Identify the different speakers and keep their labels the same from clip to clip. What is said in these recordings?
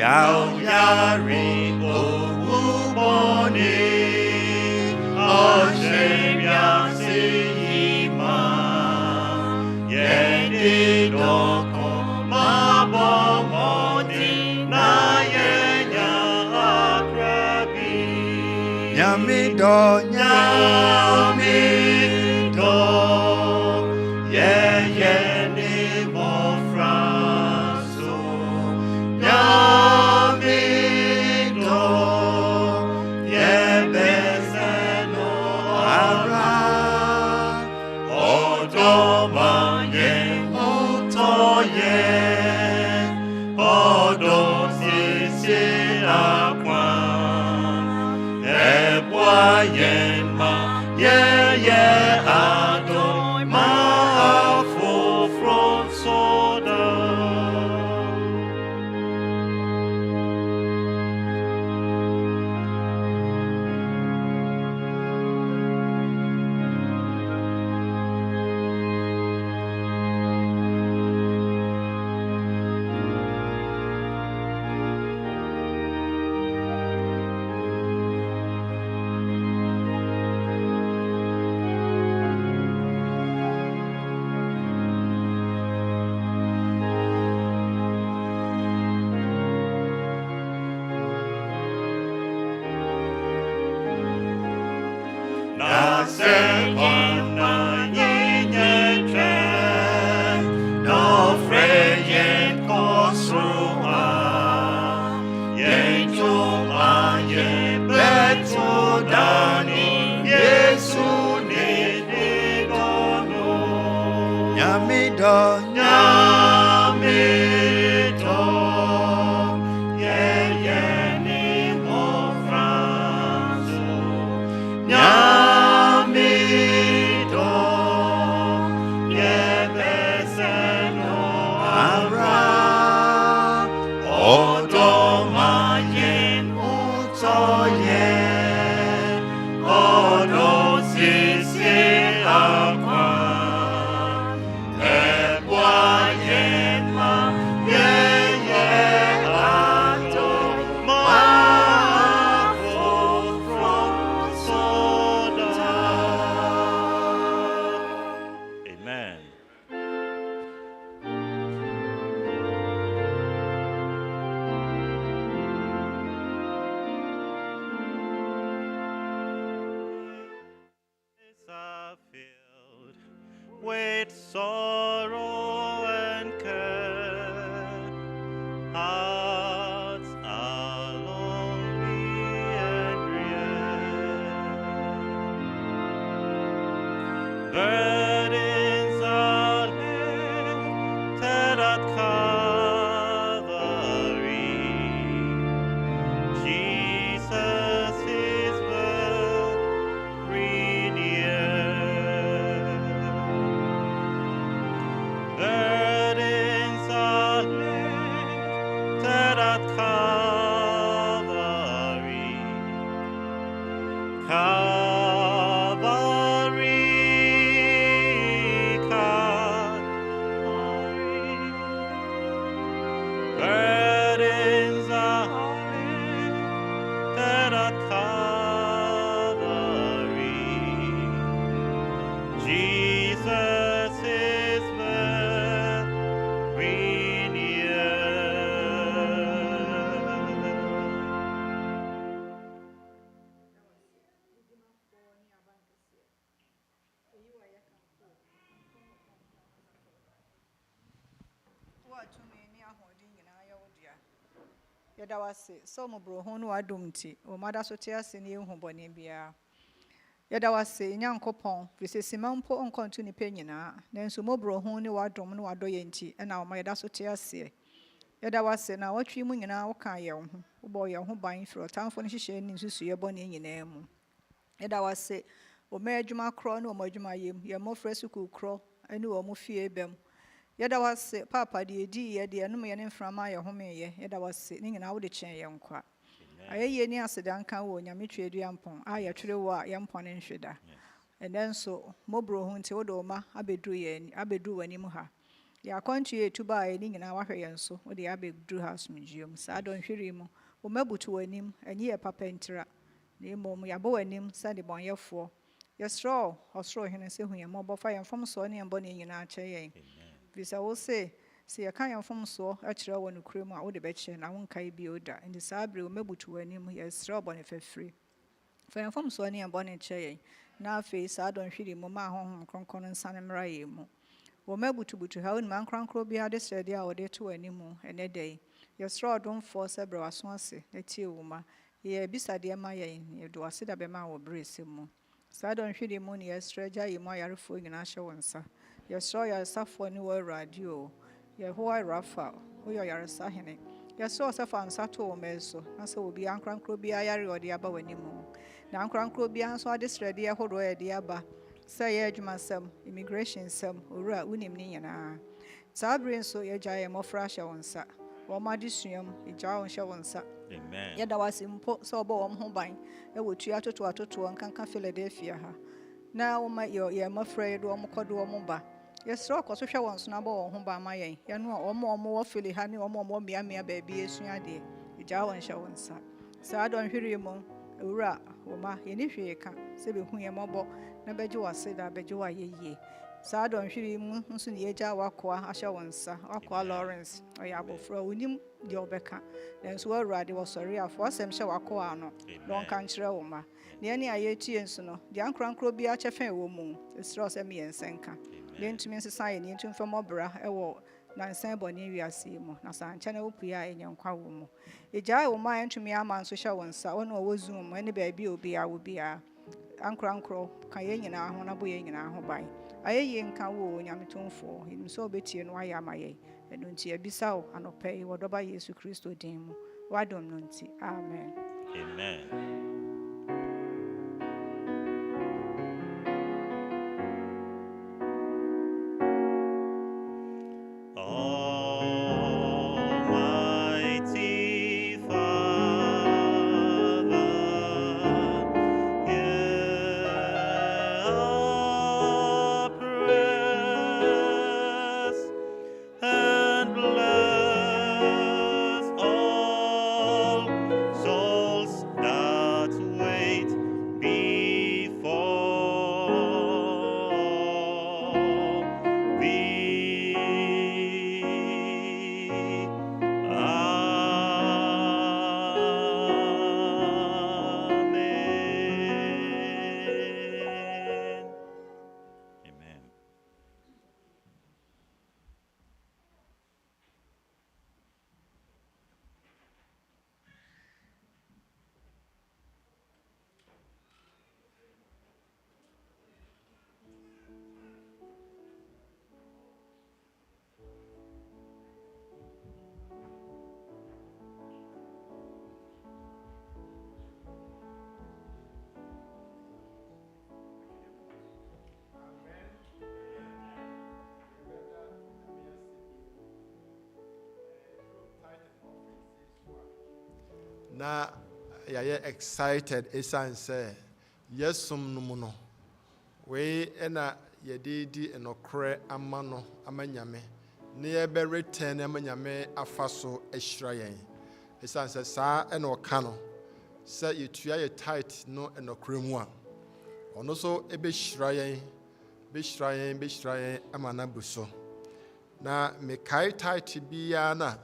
Speaker 1: Yari Owuboni Oshem Yasima Yedi Doko Mabomodi Na Yenya Akrabi Nyamido Nyamido Yeni Mofraso Nyamido Yebezeno Ara Odoma Yemutoye Odo Sisi Akwa Ebwa Yema Ye Ado Ma Afo from Soda Filled with sorrow and care, hearts are lonely and drear. Burdens are lifted at Calvary. Jesus is very near. Burdens are lifted at Calvary. Calvary, Calvary. Burdens are lifted at Calvary. Jesus is very near.
Speaker 2: Yadawase so mobro ho no adumti o mada so te ase ne ehu bone bia yadawase nyankopon prisesima mpo onkonto ni penyina nanso mobro ho ne wadom ne wadoye nti na o mayada so te ase yadawase na watwi mu nyina wo kan ye ho wo bo ye ho ban fro tamfo ne hihye ni nsusu ye bone nyina mu yadawase o ma adwuma kro ne o ma adwuma yem ye mo fresu kukro ani o mo fie bem yadawase papa de edi ye de no ye ne mframa ye home ye yadawase ni nyina wo de chen ye nkwa ayeye ni asedanka wo nyametwe aduampon aye twere wo a ye mpon ne nhweda and then so mobro hu nti wo do ma abedu ye abedu wani mu ha ya akwantu ye tuba e ni nyina wahwe yen so wo de abegdru house museum sa don hwiri mu wo mabutu wanim enyi ye papa ntira na emom ya bo wanim sa de bonyefo yesro osro hene se hu ye mo bofa ye fom so ne embo ne nyina ache yen bisa wo se ya kan ye fom so akire wo no kuremu a wo de be che na wo nkai bi oda ndi sa abre wo mabutu wanim yesro bo ne fefri fa ye fom so ne embo ne che yen na afi sa don hwiri mu ma honhom kronkron nsane mra ye mu wo mabutu ha woni man krankro bia de srede a wo de to animu ene dai yesro domfo se bre waso ase na tie wo ma ye bisade ma ye ye do ase da be ma wo brese mu sa don hwede mu ne yesreja ye mu ayarefo nyina hye wonsa yesro ya safo ni wo radio ye ho rafa wo yo yaresa hene yesro safa nsa to wo meso na se obi ankrankro bia yare ode aba wanimu na ankrankro bia so ade srede ye horo ye de aba say adwuma sam immigration sam owura unim ni nyina sabre so ye gya ye mofra hye wonsa wo ma de suam ye gya won hye wonsa
Speaker 1: Amen.
Speaker 2: ye da wasimpo so obo wo ho ban e wotu atoto nkanka Philadelphia ha na wo ma ye mofra ye do wo kodo wo ba ye sro ko so hwe won so na bo wo ho ban ma yen ye no omo wo Philly ha ne omo mia ba bi esua de ye gya won hye wonsa sa don hwiri mu owura wo ma ye ni hwe ka se be hu ye mobo na beje wase da beje wa yeye sa don hwiri mu nso ne yeja wakoa ahye wonsa wakoa Lawrence oya abofra onim de obeka na nso awurade wo sori afo asem hye wakoa no don kan kire wo ma ne ne ayetie nso no de ankrankro bi achefen wo mu esro se me yensenka de ntumi nsesa ye ne ntumi famobra ewo na nsan boni wiase mu na sa nche na opua enyenkwa wo mu eja wo ma ntumi ama nso hye wonsa ono wo zoom ene ba bi obi a wo bia ankrankro kan ye nyina ho na bo ye nyina ho ban ayeye nka wo nyametomfo him so betie no aya amaye eno nti abisa wo anopai wodoba Yesu Kristo din mu wadom no nti amen.
Speaker 1: Amen.
Speaker 3: na ya excited esan say yesum no mu no we na yededi enokre ama no amanyame ne ye be return amanyame afaso ehira yen esan say sa na oka no say yetua ye tight no enokre mu a ono so ebe hira yen amana buso na me kai tight bia na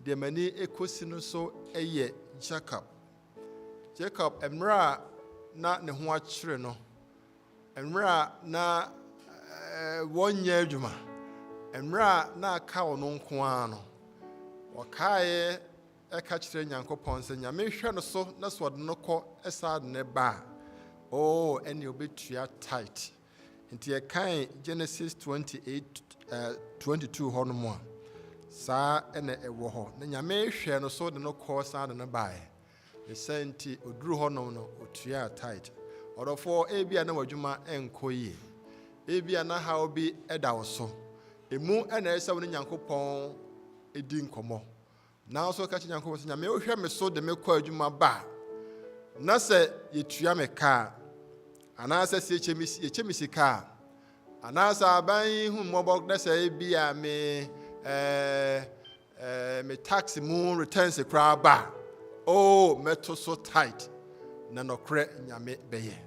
Speaker 3: de mani ekosi no so eye Jacob emra na ne ho akire no emra na wonya adwuma emra na aka ono nko ano wakae eka kire Nyankopɔn sɛ nyame hwɛ no so na so de no kɔ esa de ne ba ene obetua tight nti e kan Genesis 28:22 hɔ no mu a sa ene ewo ho na nyame hwe no so de no ko sa de no bae the senti oduru ho no otua tight odofo ebia na wadwuma enkoyi ebia na ha obi eda wo so emu ena esa wo Nyankopɔn edi nkomo na so ka chi Nyankopɔn nyame hwe me so de me kɔ adwuma ba na se yetua me ka ana se se echemisi ka Anasa ban hu mobok na say bia me tax mu returns kra ba. Oh, meto so tight. Na no kre nyame beye.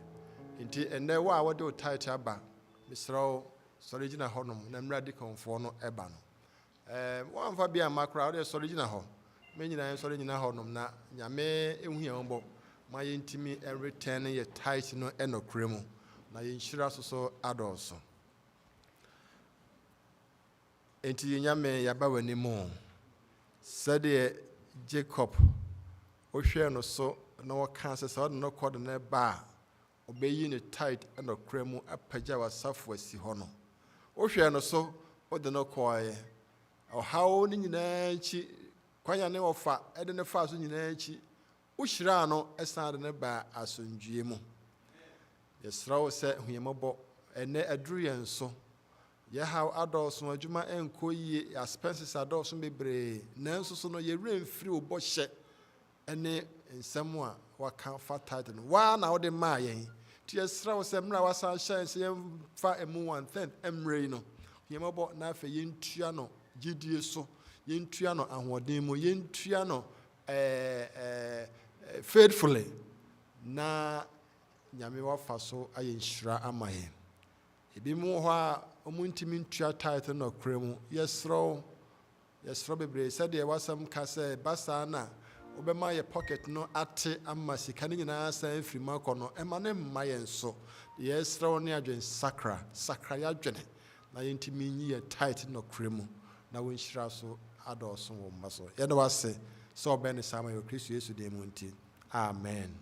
Speaker 3: Nti ene wa a wode tight aba. Misro original honom na mradi konfo no eba no. One fa bia makra wode original ho. Me nyina so original honom na nyame ehu ya mbo. Ma yentimi return ye tight no enokre mu. Na yenhyira so adolso. Enti nyame yaba wani mu. Sade Jacob ohwe no so na waka se so no kod na ba obeyi ne tight enokre mu apagya wasafo asi ho no. Ohwe no so ode no koye. Ohawo ni nyina chi kwanya ne ofa ede ne fa so nyina chi. Uhyira no esan de ne ba asondwie mu. Yesrawo se huyemabo ene aduru yenso. Ye how adults no adwuma enko yie expenses adults bebre nanso so no ye remfiri obo hye ene nsem a waka fa title no wa na wode ma yen ti yesrawo se mra wasa hye se fa emu 1/10 emre no huyemabo na afa yentua no gidie so yentua no ahoden mu yentua no faithfully na nyame wafa so ayenhyira amaye ebi mu ho a omuntimi ntua title no kremu yesro bebre said there was some kase basa na obema ye pocket no ate amma sika ni nyina san free makọ no ema ne mma ye nso yesro ne adwen sakra ya dwene na yentimi nyi ye title no kremu na wonhyira so adọso wo maso ye no wase so obene sama yo Kristo Yesu de mu nti amen.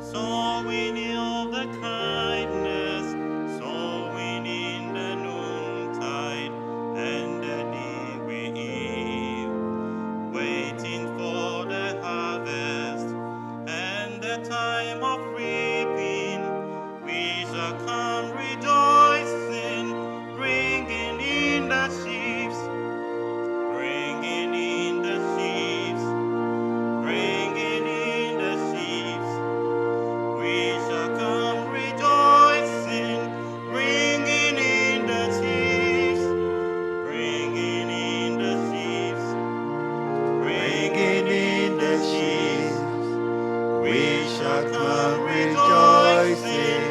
Speaker 1: Sowing in the kindness, sowing in the noontide, and the day we eve, waiting for the harvest, and the time of reaping, we shall come rejoicing, bringing in the sheaves, bringing in the sheaves, bringing in the sheaves. We shall come rejoicing, bringing in the sheaves, bringing in the sheaves, bringing in the sheaves. We shall come rejoicing,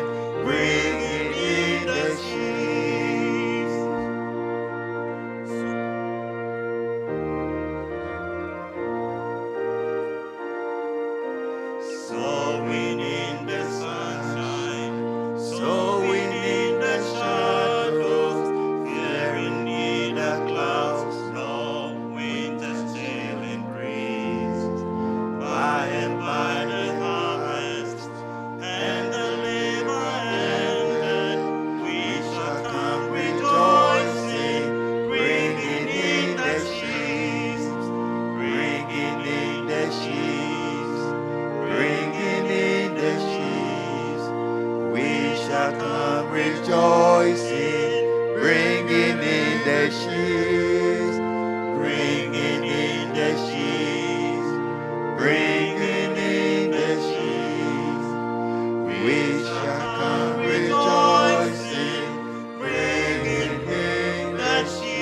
Speaker 1: bringing in the sheaves. Sowing in the sunshine, sowing in the shadows, fearing in the clouds, no winter's chilling breeze. By and by the harvest and the labor ended, we shall come rejoicing, bringing in the sheaves, bringing in the sheaves, bringing in the sheaves. We shall come rejoicing, bringing in the sheaves, bringing in the sheaves, bringing in the sheaves. We shall come rejoicing, bringing in the sheaves.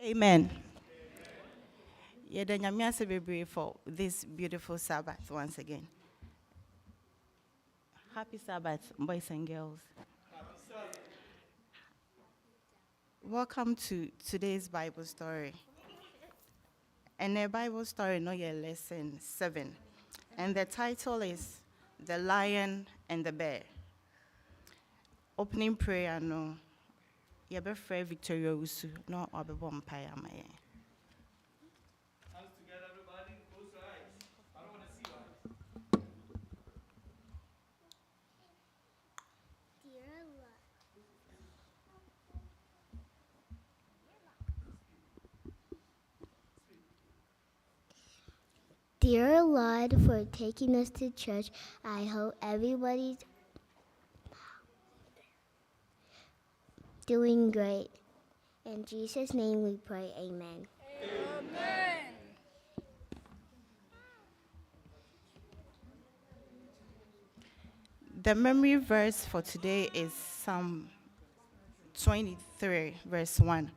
Speaker 4: Amen. Yɛda Nyame ase bebree for this beautiful Sabbath once again. Happy Sabbath, boys and girls. Welcome to today's Bible story. And the Bible story, no, your lesson 7. And the title is The Lion and the Bear. Opening prayer, no. Yɛbɛfrɛ Victoria Usu, no, ɔbɛbɔ mpaeɛ ama yɛn.
Speaker 5: Hands together, everybody. Close your eyes. I don't want to see your eyes.
Speaker 6: Dear Lord, for taking us to church, I hope everybody's doing great. In Jesus' name we pray, amen.
Speaker 4: The memory verse for today is Psalm 23, verse 1.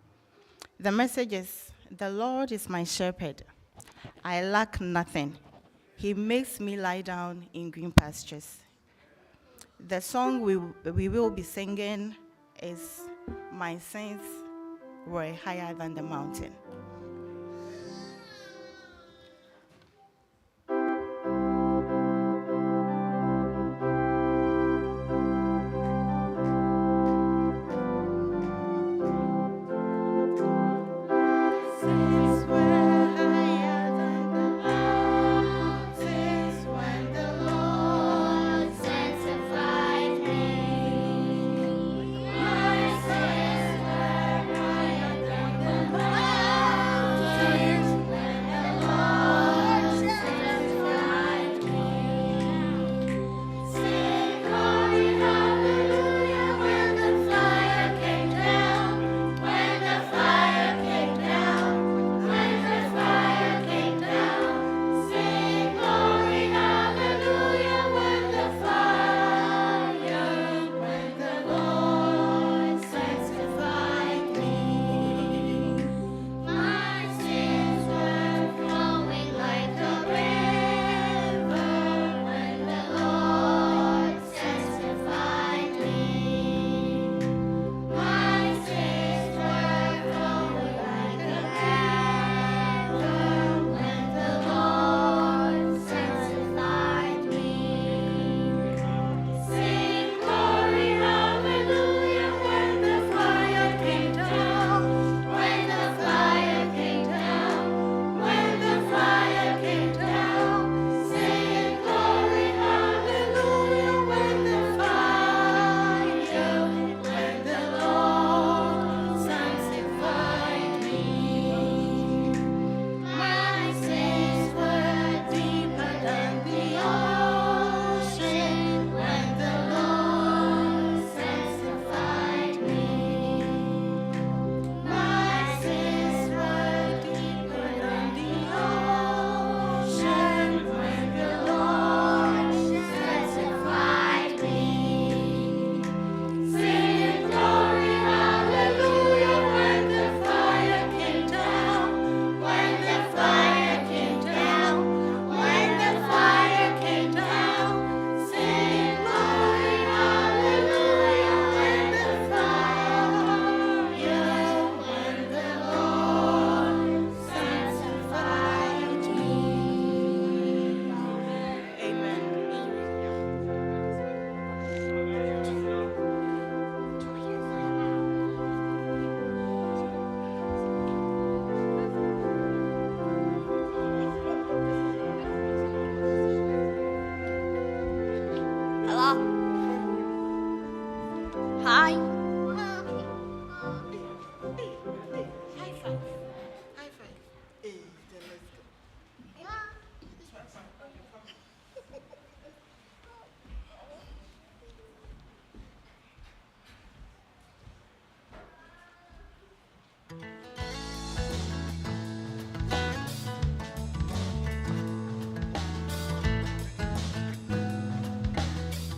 Speaker 4: The message is, "The Lord is my shepherd. I lack nothing. He makes me lie down in green pastures." The song we will be singing is, "My sins were higher than the mountain."
Speaker 6: Hi.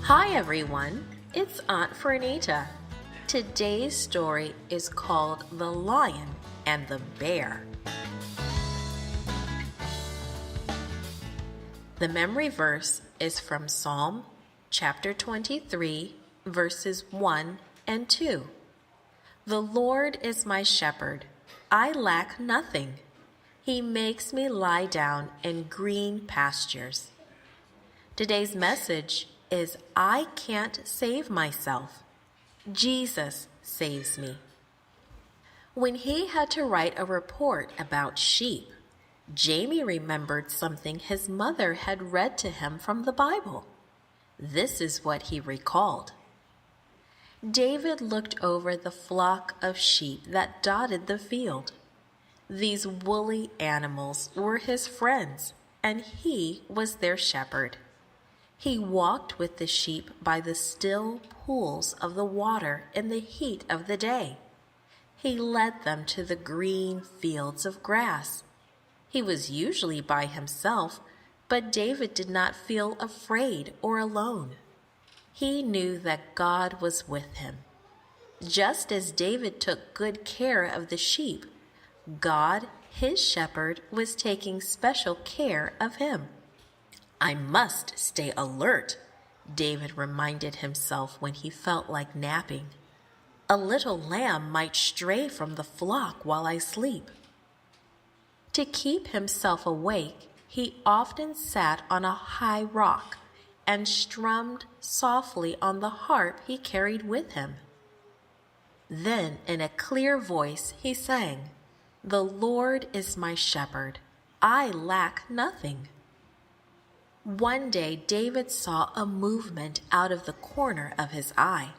Speaker 7: Hi everyone, it's Aunt Fernita. Today's story is called The Lion and the bear. The memory verse is from Psalm chapter 23, verses 1 and 2. The Lord is my shepherd. I lack nothing. He makes me lie down in green pastures. Today's message is I can't save myself. Jesus saves me. When he had to write a report about sheep, Jamie remembered something his mother had read to him from the Bible. This is what he recalled. David looked over the flock of sheep that dotted the field. These woolly animals were his friends, and he was their shepherd. He walked with the sheep by the still pools of the water in the heat of the day. He led them to the green fields of grass. He was usually by himself, but David did not feel afraid or alone. He knew that God was with him. Just as David took good care of the sheep, God, his shepherd, was taking special care of him. I must stay alert, David reminded himself when he felt like napping. A little lamb might stray from the flock while I sleep. To keep himself awake, he often sat on a high rock and strummed softly on the harp he carried with him. Then, in a clear voice, he sang, "The Lord is my shepherd. I lack nothing." One day, David saw a movement out of the corner of his eye.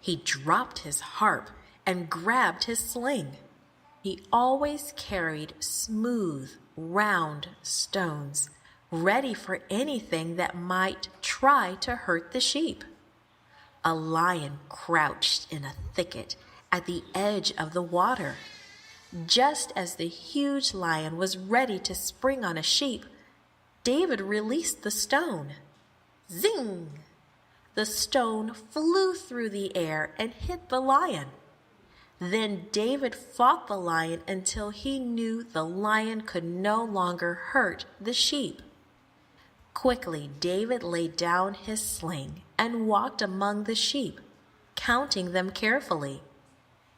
Speaker 7: He dropped his harp and grabbed his sling. He always carried smooth, round stones, ready for anything that might try to hurt the sheep. A lion crouched in a thicket at the edge of the water. Just as the huge lion was ready to spring on a sheep, David released the stone. Zing! The stone flew through the air and hit the lion. Then David fought the lion until he knew the lion could no longer hurt the sheep. Quickly, David laid down his sling and walked among the sheep, counting them carefully.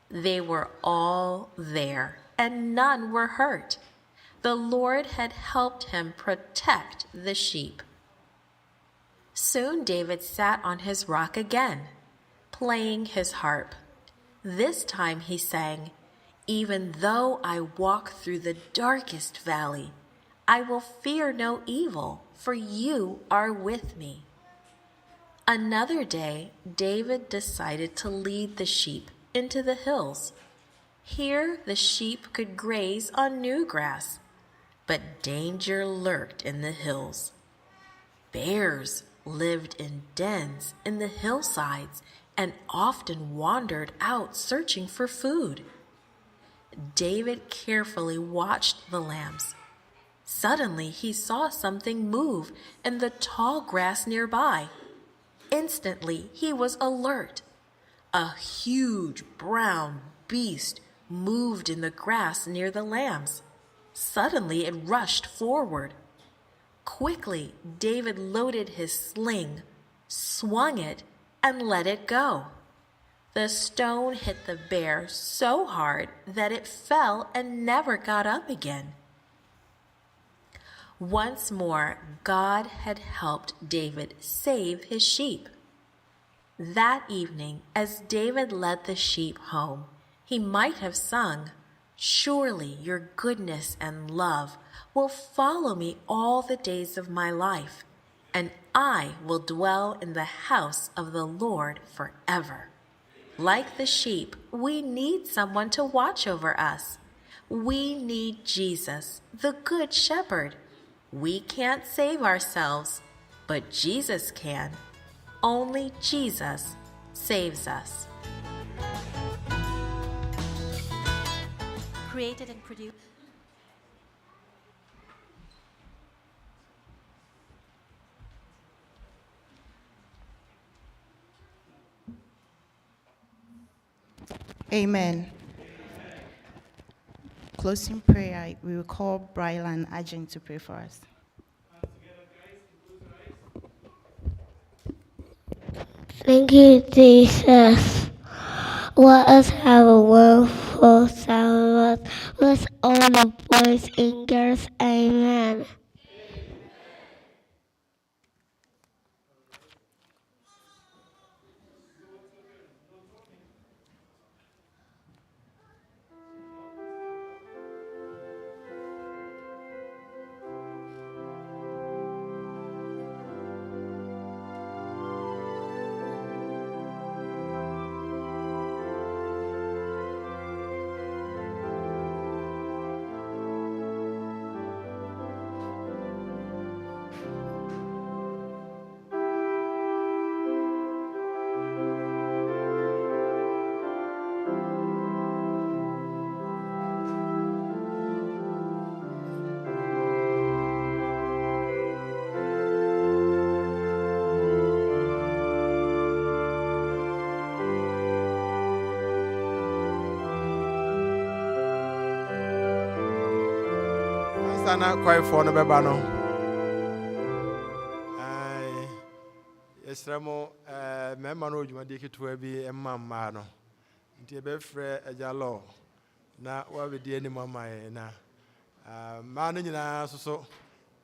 Speaker 7: They were all there, and none were hurt. The Lord had helped him protect the sheep. Soon David sat on his rock again, playing his harp. This time he sang, "Even though I walk through the darkest valley, I will fear no evil, for you are with me." Another day, David decided to lead the sheep into the hills. Here the sheep could graze on new grass, but danger lurked in the hills. Bears lived in dens in the hillsides and often wandered out searching for food. David carefully watched the lambs. Suddenly, he saw something move in the tall grass nearby. Instantly, he was alert. A huge brown beast moved in the grass near the lambs. Suddenly, it rushed forward. Quickly, David loaded his sling, swung it, and let it go. The stone hit the bear so hard that it fell and never got up again. Once more, God had helped David save his sheep. That evening, as David led the sheep home, he might have sung, "Surely your goodness and love will follow me all the days of my life, and I will dwell in the house of the Lord forever." Like the sheep, we need someone to watch over us. We need Jesus, the Good Shepherd. We can't save ourselves, but Jesus can. Only Jesus saves us.
Speaker 8: Created and produced.
Speaker 4: Amen. closing prayer, we will call Brylan Agent to pray for us.
Speaker 6: Thank you, Jesus. Let us have a wonderful Sabbath with all the boys and girls. Amen.
Speaker 3: Sana kwai for no beba no. Ai esramo mema no dwuma de keto bi emma no. Nti e be frɛ ajalo na wa be de ani mama na ma no nyina so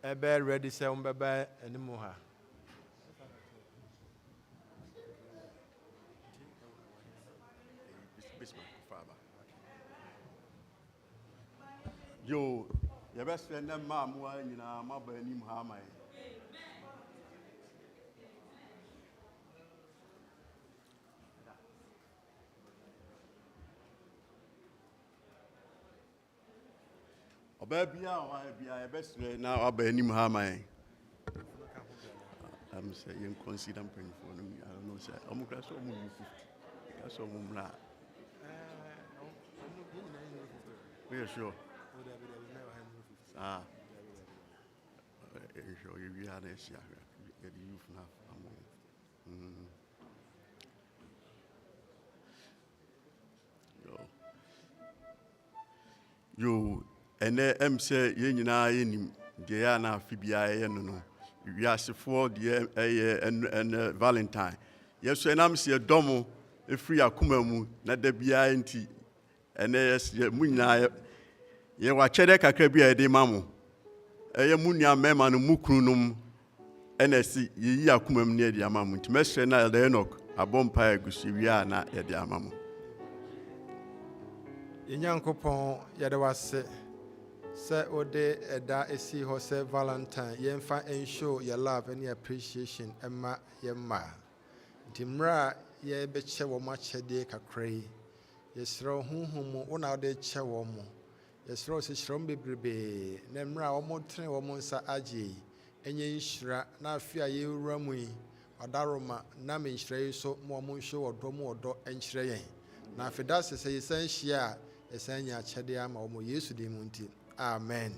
Speaker 3: e be ready sɛ um beba animu ha.
Speaker 1: Yo, your best friend and mom were in a mobile name Hamai. A baby, I be a best friend now, I'll be him Hamai. I'm saying, consider praying for me. I don't know, sir. I'm going to so move. That's all. We are sure. Sure, you are this year. Get the youth now. Yo, and them say, you know, they are now Phoebe. No. We are for the and Valentine. Yes, when I'm see a domo, a free akumamu, not the BINT, and yes, Munya. Ye wa chede kakra bi a de mamu eye munia mema no mukrunum enesi yi akomam ne de amamu ntimesre na the Enoch abompa egusi wi a na ye de amamu
Speaker 3: Yanyankopon yede wase se ode eda esi ho se Valentine yemfa enshow your love and your appreciation emma yemma ntimra ye be che wo ma chede kakra yi yesro hunhum wo na ode che wo mo yesro se shrom bebrebe na mra wo mo tre wo mo nsa agye enye nhyira na afia ye wuramu yi odaroma na me nhyira yi so mo mo nhwe odo mo odo enkyere yen na afida se se yesan hia esanya chede ama wo mo Yesu de mu nti amen.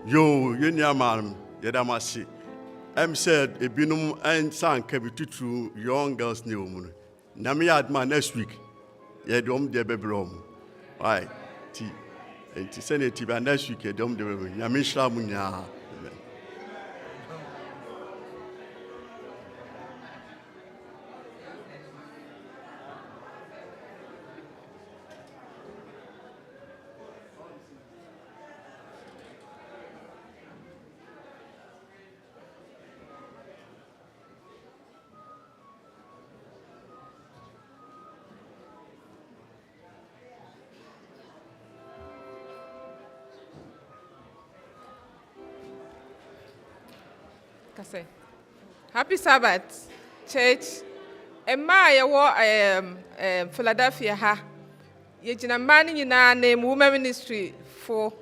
Speaker 1: Yo, Yeniaman, Yadamasi. Said, a binum and son can be two young girls new moon. Namiad man next week. Yadom de Bebrom. Why? Tea. And to send it to next week, Yadom de Yamisha Munya.
Speaker 8: Happy Sabbath, church. Emma, you Philadelphia ha. Ye jina mani nyina name women ministry for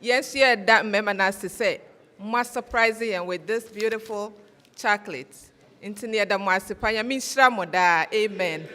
Speaker 8: yes, yeah, that memonas to say. More surprising and with this beautiful chocolate. Into near the Masipanya Mishra Moda. Amen.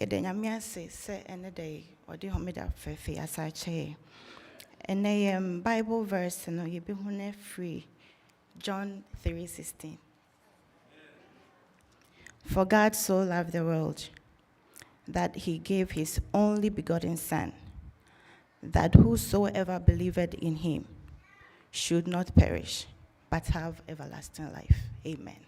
Speaker 4: Yɛda Nyame ase sɛ ɛne da or ɔde homeda fɛfɛ asakyɛ. And Bible verse no yɛbɛhu no free John 3:16. For God so loved the world that he gave his only begotten Son, that whosoever believeth in him should not perish, but have everlasting life. Amen.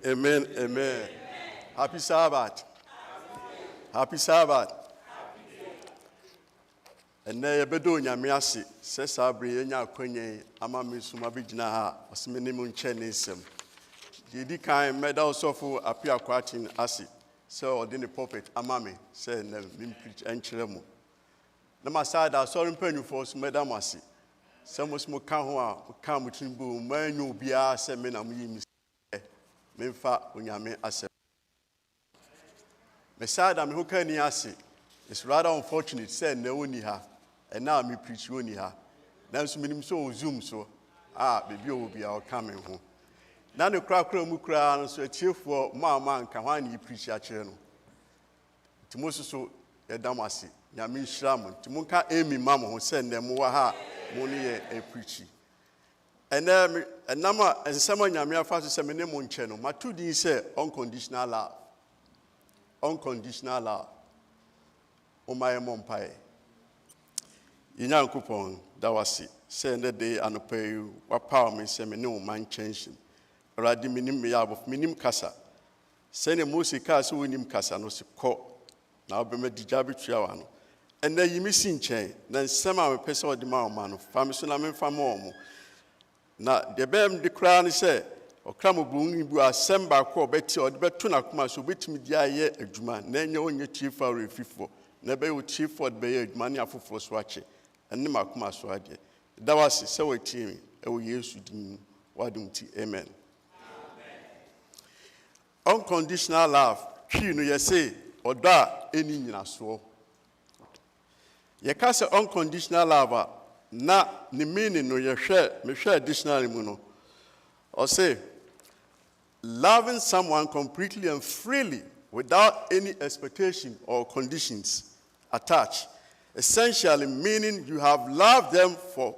Speaker 1: Amen, amen. Happy Sabbath. Happy Sabbath. And now, bedo nyame ase. Se sabre enya akwenye ama mesuma bigina ha. Osmene mu nche nsem. Di kan medal sofo apia kwatin ase. Se odi ne prophet ama me se na me preach enkyere mu. Na masada sorry mpanyufo so medal ase. Se mosmo ka ho a ka mutinbu manyu bia se me na mu yimi. Memfa unyame ase. Mesada me hoka ni ase. It's rather unfortunate say na oni ha. And now me preach oni ha. Na so minim so zoom so. Baby obi a o come ho. Na ne kra mu kra no so atiefo ma nka hwan ni preach a kire no. Timoso so yedam ase. Nyame nhira mo. Timonka emi ma mo ho say na mo wa ha mo ne ye preachi. And nama and some nyame afa so say me ne mo nche no matu din say unconditional love. Unconditional love. O my mompae. Inyankopon dawasi say na day anopai wa power me say me ne o man change. Already minim me yabo minim kasa. Say ne musika so wonim kasa no se ko na obema dijabe tuawa no. And na yimi si nchen na nsema me pese odi ma o ma no fa me so na me fa mo mo. Na de bem de kra ni say okra mo bu bu asem ba ko obeti odi beto na kuma so betimi dia ye adwuma na enya onye chief for refifo na be o chief for be ye adwuma ne afoforo so ache enne makuma so ade da wase se we timi e wo Yesu din wadum ti amen. Unconditional love twi no ye say odo a eni nyina so ye ka say unconditional love na ni meaning no ye hwe dictionary mu no or say loving someone completely and freely without any expectation or conditions attached, essentially meaning you have loved them for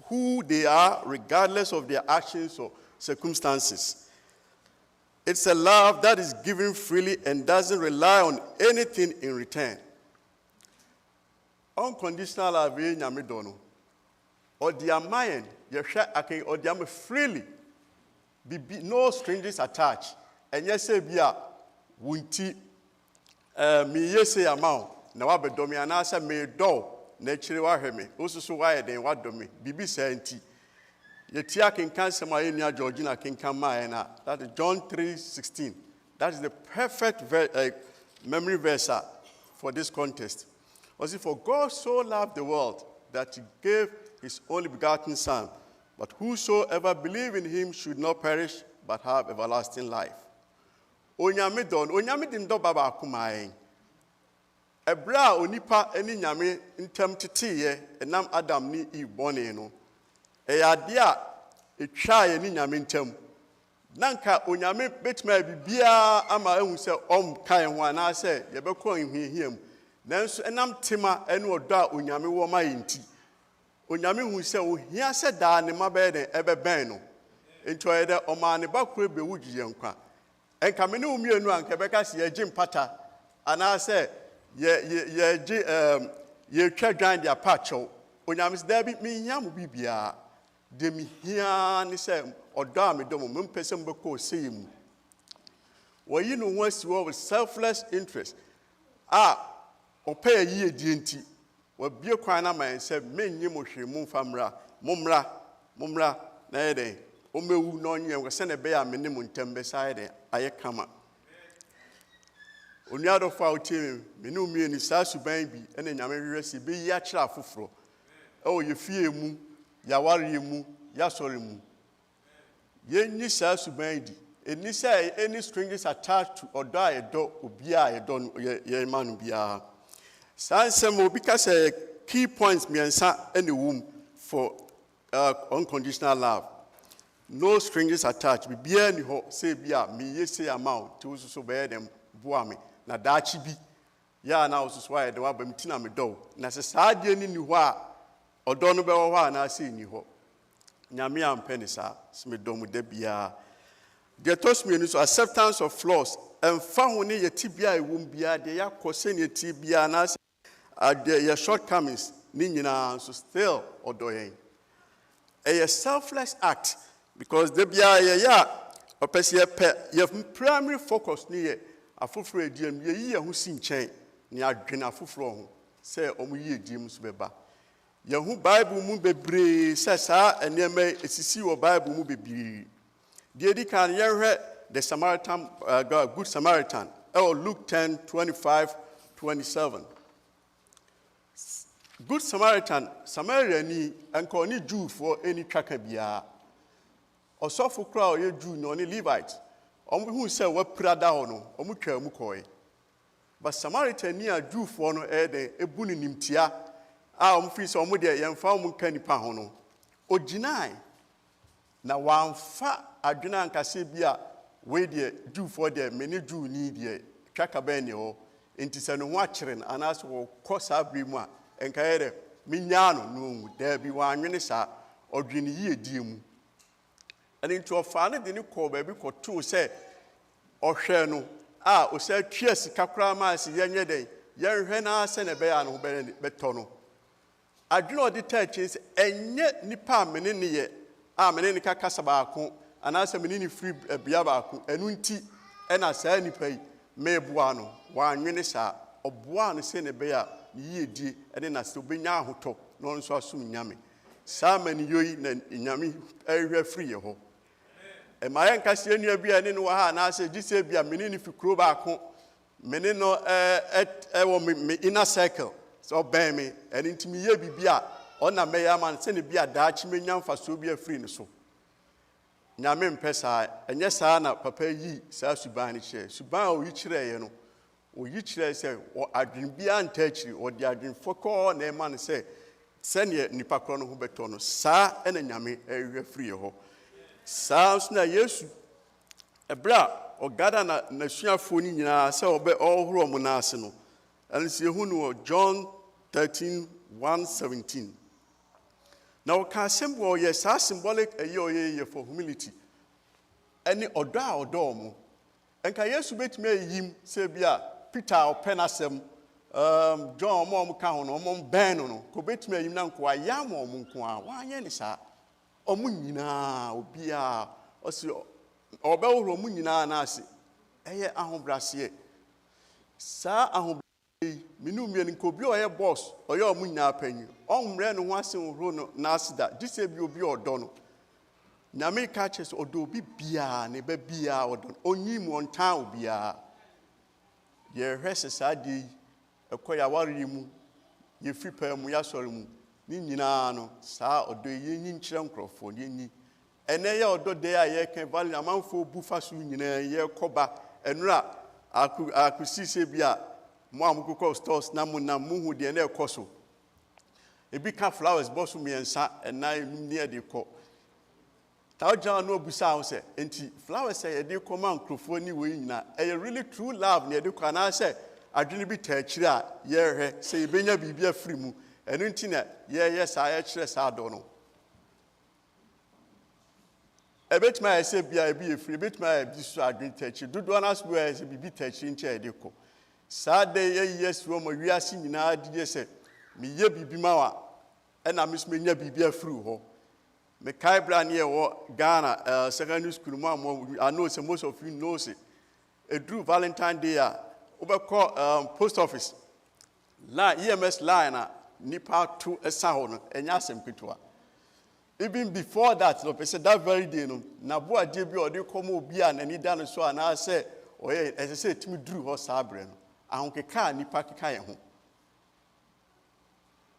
Speaker 1: who they are regardless of their actions or circumstances. It's a love that is given freely and doesn't rely on anything in return. Unconditional love is nyame dono. Or their mind, you share again, or they freely. No strangers attached. And yes, bia wunti me yese amount. Na wa bedomi anasa me do na chire wa hweme. Osusu wa ye den wa domi. Bibi senti. Ye tia kenkan sema ye nia Georgina kenkan ma na. That is John 3:16. That is the perfect memory verse for this contest. Was it for God so loved the world that he gave his only begotten son, but whosoever believe in him should not perish but have everlasting life. Onyame din do baba akumaen. Ebra onipa eni nyame ntem teteye enam Adam ni Eve bone no. Eyade a etwa ye ni nyame ntem. Nanka onyame betuma bibia ama ehu se kan ho ana se ye bekọ nhihiem. Nanso enam tema ene odo a onyame wo ma yenti. Onyame hu se ohia se da ne mabe den ebeben no. Ento yede o ma ne bakure be wugiye nkwa. Enka me ne umienu anka beka se ye mpata ana se ye twa dwan de apacho onyame se da bi me hia mo bibia de me hia ni se odo a me do mo mpese mbeko sei mu wayi no ho asi wo with selfless interest opay yi edi enti wabie kwan na man se menyi mo hwe mu famra momra na yede o mewu no nye wo se ne be ya me ne mo ntembe side aye kama Oniado fa otie me no mie ni saa suban bi ene nyame hwehwe se be yi akira afoforo ye fie mu ya ware mu ya sori mu ye nyi saa suban di eni say any strangers attached to odo a yedo obi a yedo ye manu bia sansem obi ka say key points miensa ene wom for unconditional love. No strangers attached bibia ni ho say bia me ye say amount to so be dem boa me na daachi bi ya na osusu aye de wa bam tina me do na se saade ni ho a odo no be wo ho na se ni ho nyame ampeni sa me do mu de bia de tos me ni so acceptance of flaws and fa ho ne yeti bia ewum bia de yakose ne yeti bia na se ade your shortcomings ni nyina so still odo yen a selfless act because de bia ya opese your primary focus ni ye afoforo ediem ye yi ho si nchen ni adwena afoforo ho se omu yi ediem so beba ye hu bible mu bebre se sa enema esisi wo bible mu bebre de di kan ye hwe the Samaritan good Samaritan Luke 10:25-27 Good Samaritan Samariani anko ni Jew for any twaka bia osofo kra o ye Jew no ni Levite hu say wa prada ho no omu twa mu koe but Samaritan ni a Jew for no de ebu ni nimtia omu fi so omu de yemfa omu kanipa ho no oginai na wanfa adwena nkase bia we de Jew for de many Jew ni de twaka ban ni ho enti se no ho akere na anaso wo kosa bri mu a enkayere minyano no da bi wanwene sa odwene yi edi mu ani nti ofa ne de ne ko ba bi ko to se ohwe no o se twa sika kra ma se yenye den yenhwe na se ne be ya no be to no adwene odi ta chi se enye nipa mene ne ye mene ne kaka saba ko ana se mene ne free bia ba ko enu nti na sa nipa yi meboa no wanwene sa oboa no se ne be ya yi edi ene na se obenya ahoto no nso asum nyame sa mani yoyi na nyame ehwe free ye ho emaye nkase enu bia ne no ha na se gise bia mene ne fikro ba ko mene no wo me inner circle so ben me ene ntimi ye bibia ona me ya man se ne bia daachi menya mfaso bia free ne so nyame mpesa enye sa na papa yi sa suban ne che suban o yi kire ye no o yi kire se o adwen bia ntachiri o de adwen foko na e man se ne nipa kro no ho beto no sa ene nyame ehwe free ho sa na Yesu ebra o gada na suafo ni nyina se obe ohoro mo na ase no anse hu no John 13:1-17 na o ka symbol ye sa symbolic ye for humility any odo mo enka Yesu betime yim se bia Peter openasem John mo ka ho no mo ben no ko betime yim na nko aya mo nko a wa anye ni sa omu nyina obia osi obe ohoro mu nyina na ase eye ahobrase sa ahobrase minu mie nko bi oye boss oye omu nyina panyi onmre no ho ase ohoro no na asida dise bi obi odo no nyame ka chese odo obi bia ne ba bia odo onyim ontan obia ye hwese sa di ekoya wari mu ye fripa mu ya sori mu ni nyina no sa odo ye nyi nkyere nkrofo ni nyi ene ye odo de a ye kan valley amanfo bu faso nyina ye koba enura akusi se bia mo amukoko stores na mu na muhu de na ekoso ebi ka flowers bosu miensa ena ni e de ko ta ojan no obusa ho se enti flowers e de ko man nkrofo ni we nyina e really true love ne de ko na se adwene bi ta akire a ye hwe se ebenya bibia free mu enu nti na ye sa ye kire sa do no ebetima ese bia ebi efiri ebetima ebi so adwen tachi dodo na so ese bibi tachi nche edeko Saturday yes from a reasi nyina did say me ye bibi mawa ena mismenya bibi afru ho me kai bra ne wo Ghana secondary school I know say most of you know say a drew Valentine Day obekọ post office line EMS line nipa to esa ho no enya asempetwa. Even before that, no person that very day no na bo ade bi ode komo obi a nani da no so ana say oye as say timi drew ho sabre no ahonkeka nipa keka ye ho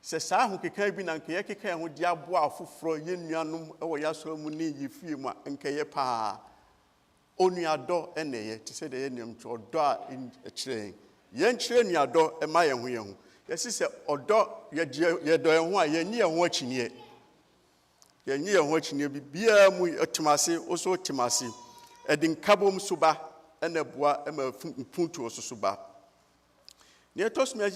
Speaker 1: se sa ahonkeka bi na nke ye keka ye ho di abo afoforo ye nuanom e wo yaso mu ne ye fie mu nke ye pa onuado ene ye ti se de ye nem to odo a kire ye nkire nuado e ma ye ho ye ho ye se odo ye do ye ho a ye ni ye ho akyinie ye ni ye ho akyinie bibia mu otimase oso otimase edin kabom suba ene boa e ma mpuntu oso suba. Near toss me a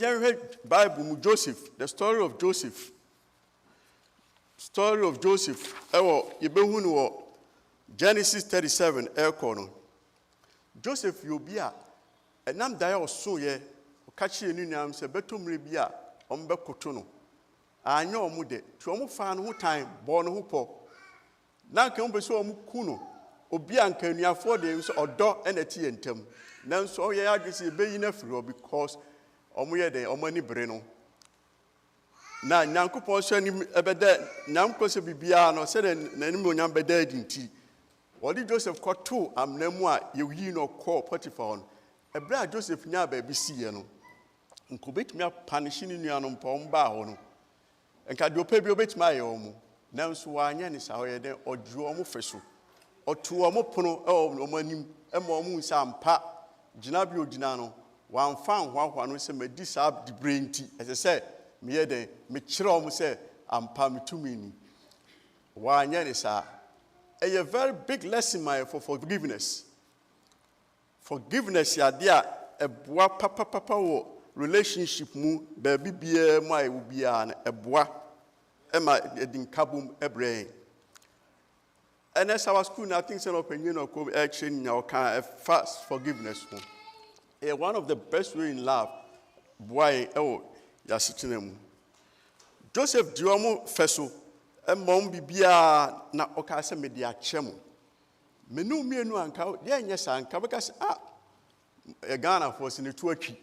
Speaker 1: Bible mu Joseph, the story of Joseph. Story of Joseph. Ewo yebehunu wo Genesis 37 kono. Joseph yobia enam dae oso ye okachi enu nyam se betomre bia ombe koto no. Anya omude, tu omu fa no ho time bo no ho po. Na kan be so omu ku no. Obi anka nuafo de so odo enati yentem. Nanso o ye adwese be yi na firi because omoye de omani bre no na nyankopon so ni ebede nyamko se bibia no se de nanim onyam beda adinti wodi Joseph koto amnamu a yewi no call Potiphar on ebra Joseph nya ba bisiye no nkobetumi apanish ni nuanom pom ba ho no enka de opa bi obetumi aye omo nanso wanya ni sa hoye de odru omo feso otu omo pono omanim ema omo nsampa gina bi ogina no wan fan hwa no se medi sa di brainti ese se me ye de me kire om se ampa metumi ni wa anya ni sa a very big lesson my for forgiveness ya dia eboa papa wo relationship mu ba bibia mu ai wo bia na eboa e ma edin kabum ebre and as our school now things no penye no ko action nya o kan fast forgiveness mo. One of the best way in love, boy, yasitinemu. Joseph Diomo Feso, a mom bibia na okase media chemo. Menu mienu anka, yes, anka, because a Ghana force in a Turkey.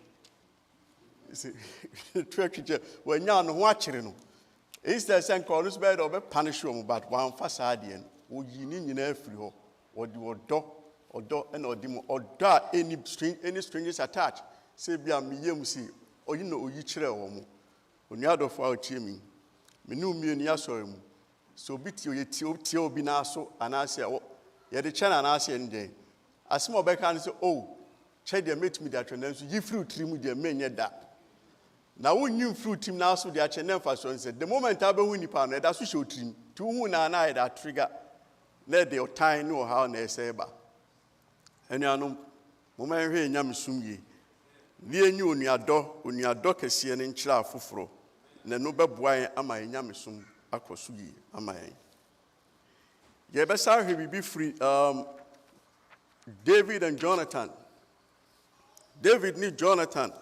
Speaker 1: Turkey, when you're watching. Is there some corners bed of a punishment, but one facadian, would you need in every hole, or do a dog? Or any strangers attached. Say be a medium see, or you know, you chire or more. On the other for our chimney. Menu me and yasorum. So bit you tio binaso, and I say, oh, yet the channel and I say, and day. A small back and say, oh, check the mate me that and then you fruit trim with your men yet that. Now, when you fruit team now, so the channel for so said, the moment I be winning pound, that's what you trim. 2 moon and I that trigger. Let the time know how they say about. Eniano moma hwe nyam sumye ni enyu onuado kese ne nkyira afoforo na no beboan ama nyam sum akoso yi ama yen ye besa hwe bibi free David and Jonathan. David ni Jonathan.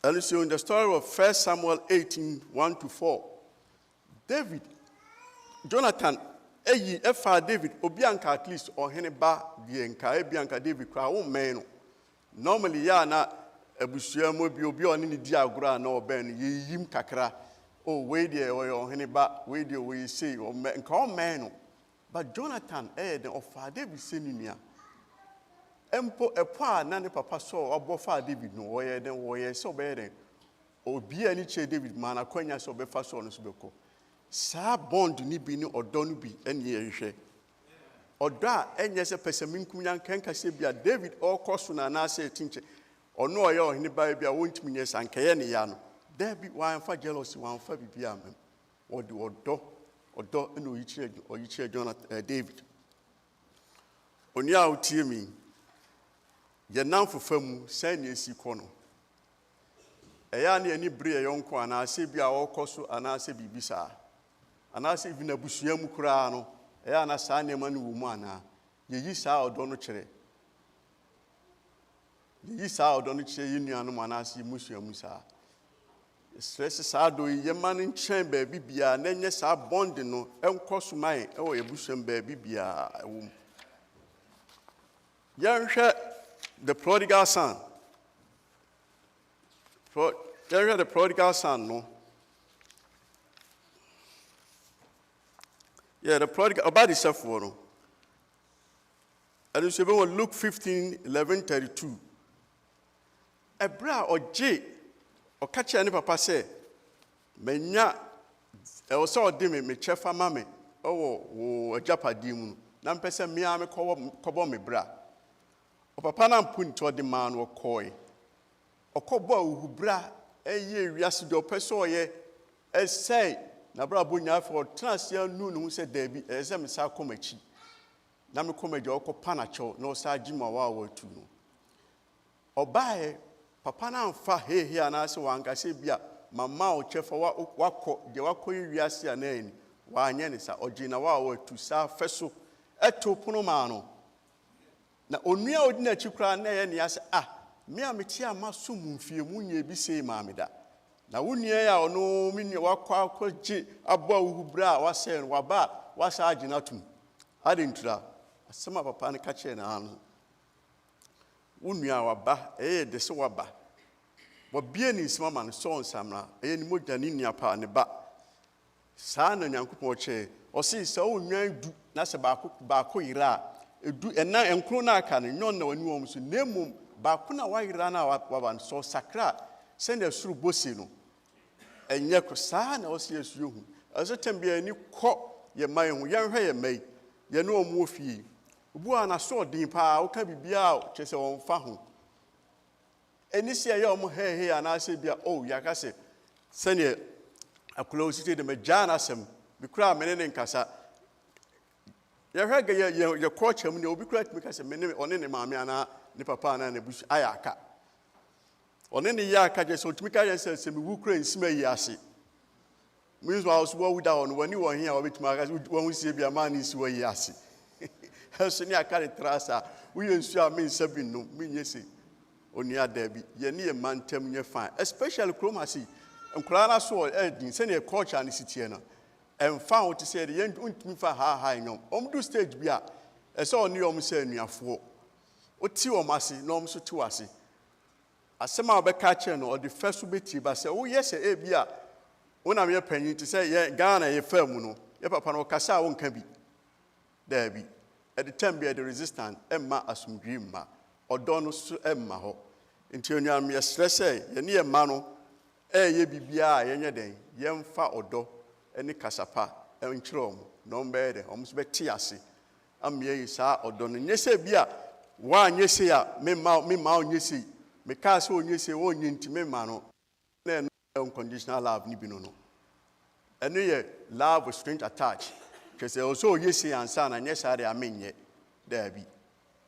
Speaker 1: And you see in the story of 1 Samuel 18:1-4. David Jonathan efa David obianka at least or heneba bianka ebianka David kwa wo men no normally ya na abusua mo bi obi oni ni di agoro na oben ye yim kakra oh we there or heneba we there we say o men ka o men no but Jonathan the ofa David senua empo epo na ne papa so obofa David no wo ye den wo ye so be den obi ani che David mana kwanya so be fa so no so be ko sa bond ni bi ni odo no bi ene yehwe odo a enye se pesaminkum nyan kanka se bia David okoso na na se tinche ono oye ohene ba bia wontimi nye sankaye ne ya no there be wan fa jealousy wan fa bibia am odi odo ene oyichire Jonathan David oni a otie mi ye namfo famu san ne si kono eya ne ani bre yonko ana se bia okoso ana se bibisa ana se bi na busua mu kura no eya na sa ne ma no wo mu ana ye yi sa odo no kire yi saa ɔdɔ no kyerɛ yɛ nuanom anaasɛ musua mu saa stress saa do yɛ ma no nkyɛn baabi biara na nyɛ saa bond no ɛnkɔ so man ɛwɔ yɛ busuam baabi biara ɛwɔ mu yɛnhwɛ the prodigal son yɛnhwɛ the prodigal son no the prodigal ɔba de sɛfoɔ no ɛno nso yɛbɛwɔ Luke 15:11-32 ɛberɛ a ɔgye ɔka kyerɛ ne papa sɛ manya ɛwɔ sɛ ɔde me kyɛfa ma me ɛwɔ wo agyapadeɛ mu no na mpɛ sɛ mmea me kɔbɔ me bra ɔpapa no ampo nti ɔde maa no ɔkɔe ɔkɔbɔ ahuhubra ɛyɛ wiase deɛ ɔpɛ sɛ ɔyɛ ɛsɛe n'abrabɔ nyinaa afei ɔtena ase anu ne ho sɛ daabi ɛyɛ sɛ mesa kɔ m'akyi na mekɔ m'agya ɔkɔpa n'akyɛw na ɔsa agye ma wa a watu no ɔbaeɛ papa no amfa hehe anaasɛ wankasɛ bi a mama a ɔkyɛfa wakɔ deɛ wakɔ yi wiase a na ani waanyɛ ne sa ɔgye na wa a watu saa fɛ so ɛto pono maa no na onua a ɔdi n'akyi koraa na ɛyɛ nea sɛ me a mete a maso mu mfie mu nyɛ bi sei maa me da na wo nua yi a ɔno me nua wakɔ akɔgye abɔ ahuhubra a wasɛe no waba a wasa agye no atom ade ntura asɛm a papa no ka kyerɛ no ano wo nua a waba ɛyɛ de sɛ waba wɔbie ne nsɛm ama no sɔɔ nsamra ɛyɛ ne mogya ne nua pa ne ba saa na Nyankopɔn kyerɛ ɔse sɛ wo nwan du na sɛ baako yera a edu ɛna enkro na aka no nyon na wani wɔm so na mmom baako na wayera na waba no so sakra sɛ na suru bosi no ɛnyɛ ko saa na ɔse asu hu ɛso tambia ni kɔ yɛ man hu yɛnhwɛ yɛ mai yɛ no ɔmo ofie obu a na so din pa woka bibia a kyɛ sɛ wɔn fa ho ɛni sɛ yɛ ɔmo hehe anaasɛ bia yaka sɛ sɛne akula osite de magya na asɛm bikura mene ne nkasa yɛhwɛ ga yɛ kɔɔkyɛ mu ne obi kura tumi ka sɛ mene ɔne ne maame ana ne papa ana ne busu ayɛ aka ɔne ne yɛ aka gye sɛ otumi ka yɛ sɛ mewu kura nsima yi ase means wa so wo da on wani wo hia obetuma aka wo hu sie bia ma ne si wo yi ase so ne aka ne trasa wo yɛ nsu a me nsabi no me nyese oni ada bi ye ne ye mantem nye fan especially chromasi nkura na so din se ne culture ne sitie no emfa wo te se de ye ntumi fa ha nyom do stage bi a ɛsɛ oni om se anuafo oti wo mase na om so ti wase asema obeka kye no odi fesu beti ba se wo ye se e bi a wona me panyin te say ye Ghana ye fam no ye papa no kasa wo nka bi da bi at the time be the resistance emma asumdwi ma odo no so emma ho nti onuam ye stress ye ne ye ma no ye bibia ye nye den ye mfa odo eni kasapa enkyerɛ mo no mbe de om so beti ase am ye sa odo no nye se bi a wa nye se a me ma onye se me ka se onye se wo onye nti me ma no na unconditional love ni bi no eno ye love with strength attached kese also yesi ansa na nye sare amenye da bi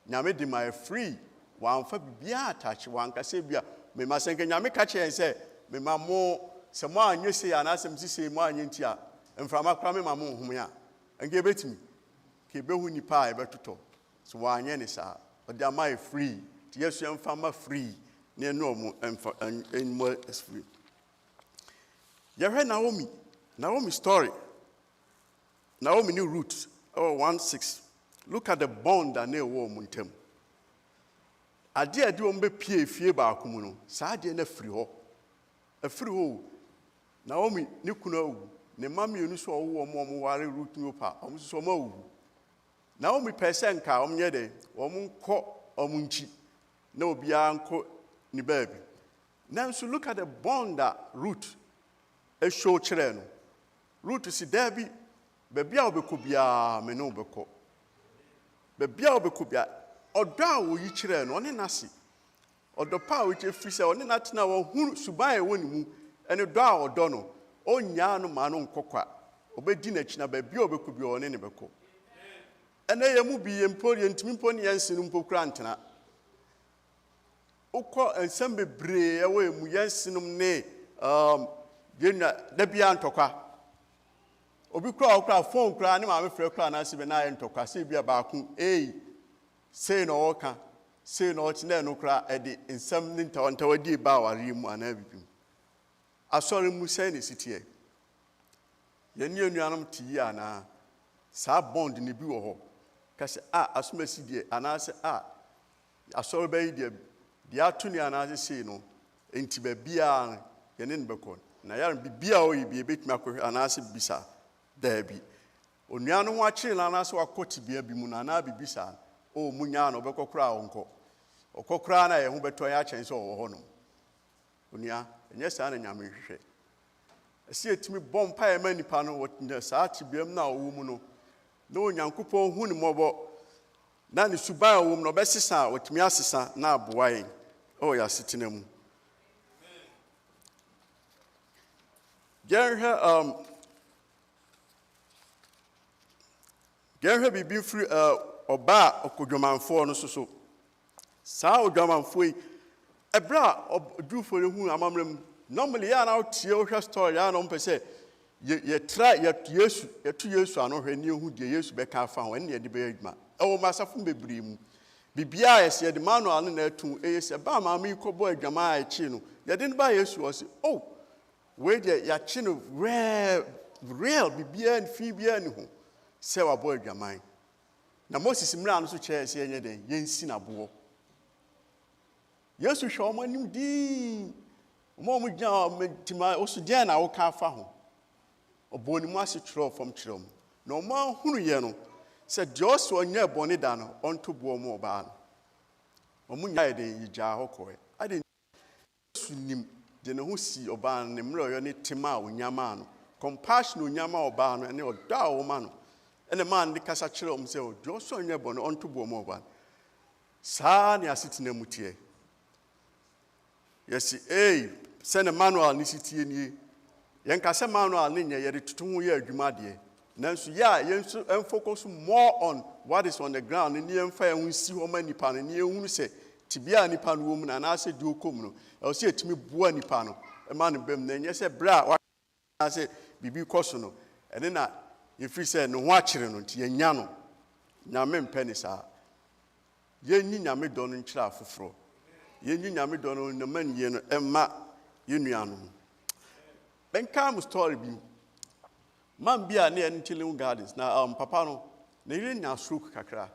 Speaker 1: nyame di my free wan fa bibia attach wan ka se bia me ma senke nyame ka che se me ma mo se mo anye se ya na asem sise mo anye nti a mframa kra me ma mo hum ya nge betimi ke behu nipa e betoto so wan anye ne sa odi ama free ti yesu emfa ma free ne no mo emfa enmo free yɛhwɛ Naomi story. Naomi new roots. 1:6. Look at the bond that they were muntem. Ade ade wɔn bɛ pie fie baako mu no. Saa ade na free hɔ. Free hɔ. Naomi ne kunu awu. Ne mama yenu so ɔwo wɔn ware root no pa. Wɔn so wɔn awu. Naomi pɛsɛ nka wɔn nyɛ de. Wɔn nkɔ wɔn nkyi. Na obiara nkɔ ne baabi. Now so look at the bond that root show chere no root si dabi bebia obekọ bia me no obekọ bebia obekọ bia odo a wo yi chere no ne nase odo pa wo che firi se one na tena wo hu suban e woni mu ene do a odo no onya no ma no nkokwa obedi na kina bebia obekọ bia one ne bekọ ene ye mu bi ye mpori ntimi mponi yensi no mpokura ntena ukọ ensem bebre e wo emu yensi no ne Jena debia ntokwa obi kura okura phone kura ne ma me frɛ kura na se be na ntokwa se bia ba ku sei no oka say no tina no kra e de nsam ni ntawantawadi ba ware mu ana bibim asori mu say ne sitie ye ni anuanom ti ana sa bond ni bi wo ho ka se asomasi de ana se asori bayi de dia tuni ana se no enti ba bia ye ne nbekon na yar bibia o yi bi betumi akohwe ana se bisa da bi onuano ho akire na ana se wakoti bia bi mu na ana bibisa o munya no bekokora onko okokora na ye ho beto ya kyen so wo ho no onia enye sa na nyame hwehwe esi etimi bompa e manipa no wo sa tibiam na wo mu no na onyankopon hu ni mobo na ni suban wo mu no besesa otimi asesa na aboaye o ya sitina mu Gerhe bibi free oba okodwomanfo no so sa odwomanfo yi ebra odufo ne hu amamrem normally ya na tie ohwe story ya no mpese ye try ye Yesu ano hwe ne hu de Yesu beka afa ho ne de be adwuma ewo masafo bebre mu bibia ye de manual no na atu eyese ba mama yi kobo adwama a echi no ye de ba Yesu o se we de ya chi no real bibia en fi bia ne hu se wa bo adwaman na Moses mra no so che se enye den yensi na bo Yesu hwe o manim di mo mu gya metima osu dia na wo ka fa ho oboni mu ase tro from trom no ma hunu ye no se Jos onye boni da no onto bo mu oba no omunya ye den yigya ho koe ade sunim de ne ho si oba ne mra yo ne tema onyama no compassion onyama oba no ne oda o ma no ene man de kasa kire se Jos onye boni onto bo mu oba sa ne asitena mutie yes send a manual ni sitie ni yen ka se manual ni nye ye de tutu ho ye adwuma de nanso ya yen so focus more on what is on the ground ni yen fa yen si ho manipa no ni ehunu se tibia nipa no wo mu na na se di okom no e se etimi bua nipa no e ma no bem na nye se bra wa se bibi koso no ene na ye free se no ho akire no nti yenya no nyame mpeni sa yen ni nyame do no nkira afoforo yenyi nyame do no na man ye no emma yenuano benka mu story bi man bia na en chilling gardens na papa no na yire nya stroke kakra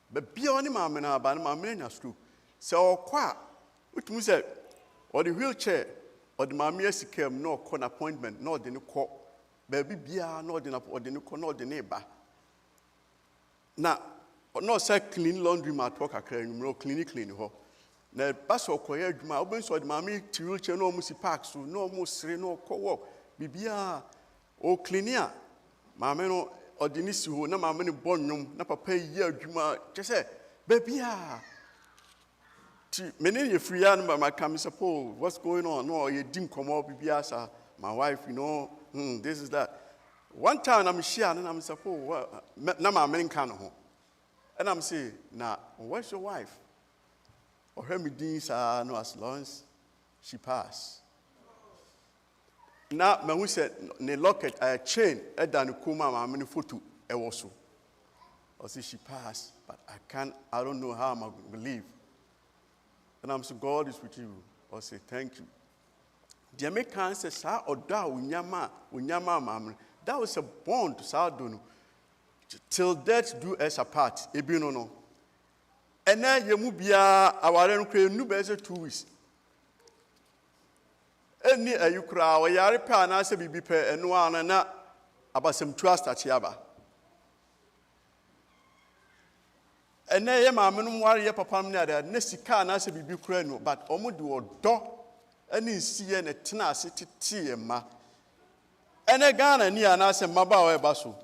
Speaker 1: ba bia oni maame na ba na maame nya stroke se okwa utumu se o the wheelchair o the maame asikem no ko na appointment no de ne ko ba bia no de ne ko no de ne ba na no say clean laundry mat work kakra numero clean ho na baso koye adwuma obenso de mama tiruche no musi park so no mo sire no kowo bibia o cleania mama no odinisi ho na mama ne bonnwom na papa yi adwuma kese bebia ti menen ye free an mama come suppose what's going on no ye dim komo bibia sa my wife this is that one time I'm share na I'm suppose na mama nka no ho and I'm say na where's your wife or her meetings are no as long as she passed. Now, when we said, ne locket, a chain, a dan kuma, my many photo, a also. Or see she passed, but I don't know how I'm going to believe. And I'm so God is with you. Or say, thank you. The American says, Sa or da, unyama, mamma. That was a bond to Sardono. Till death do us apart, no. And then you move bia aware no kre nu be se 2 weeks. Eni ayukra wa yare pa na se bibi pe eno an na abasem trust atiaba. And then ye maame no ware ye papa no na na sika na se bibi kra no but omo de odo ani nsiye ne tena ase tete ma. Ene Ghana ni ana se maba wa eba so.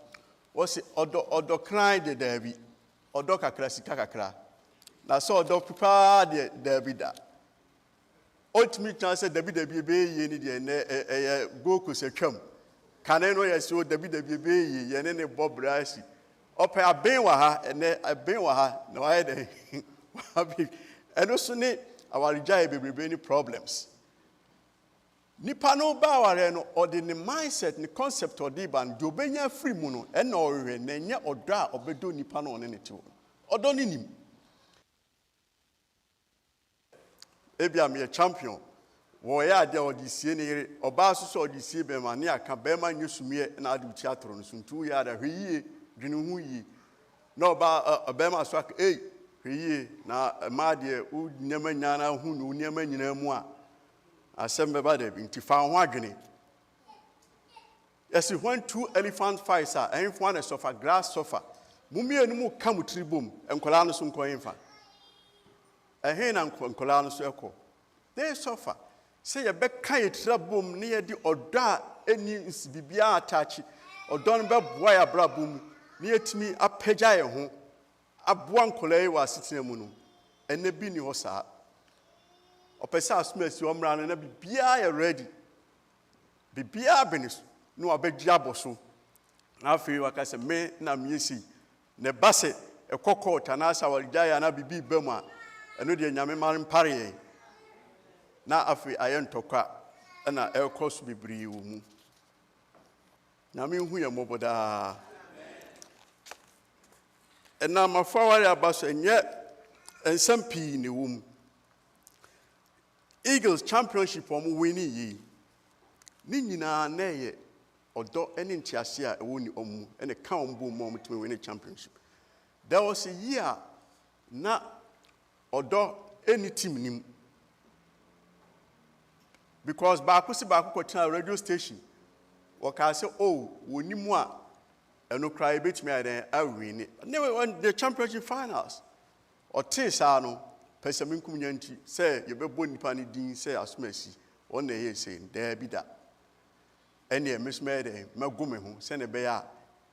Speaker 1: Wo se odo kran de dabi. Odo kakra sika kakra. Na so do prepare the Davida. Ultimate chance Davida be ye ni de go ko se twam. Kan no ye so Davida be ye ne Bob Brasi. Opa aben wa ha ene aben wa ha na wa de. Eno so ni our jai be any problems. Nipa no ba ware no or the mindset ni concept or ban do benya free mu no e na o hwe na nya odo a obedo nipa no ne ti wo. Odo ni nim ebia me champion wo ya de odisie ne yere oba so so odisie be ma ne aka be ma nyesumie na adu theater no suntu ya da hweye dwene hu yi na oba be ma so aka hweye na ma de u nyama nyana hu no nyama nyina mu a asem be ba de nti fa ho adwene. Yes, when 2 elephant fights are and one is of a grass sofa. Mummy and mu come tribum and Colano sun coinfa. A hen and Colano circle. They suffer. Say a beck kite trabum near the oda any bibia touch or don bab wire brabum near to me a pejaya home. A buon collet was sitting a moon and the bini hosa. Or Pesa Smith, you ran and a bibia ready. Bibia benis. No abegya so na afi waka se me na miesi ne base ekoko tanasa waljaya na bibi bemu a eno de nyame mare mpare na afi ayentokwa na ekos bibiri wo mu na me hu ye moboda ena mafawari abaso enye ensam pii ne wo mu Eagles championship o mu wini yi ni nyina na ye odo eni ntiase a ewo ni omu ene ka ombo mo mutime win championship. There was a year na odo any team nim because baako si baako ko radio station waka say oh woni mu a eno cry betime aden a win on the championship finals or tisa no pesaminkum nyanti say yebebo nipa ni din say asomasi on na ye say there be that ene mesmede magume ho se ne be ya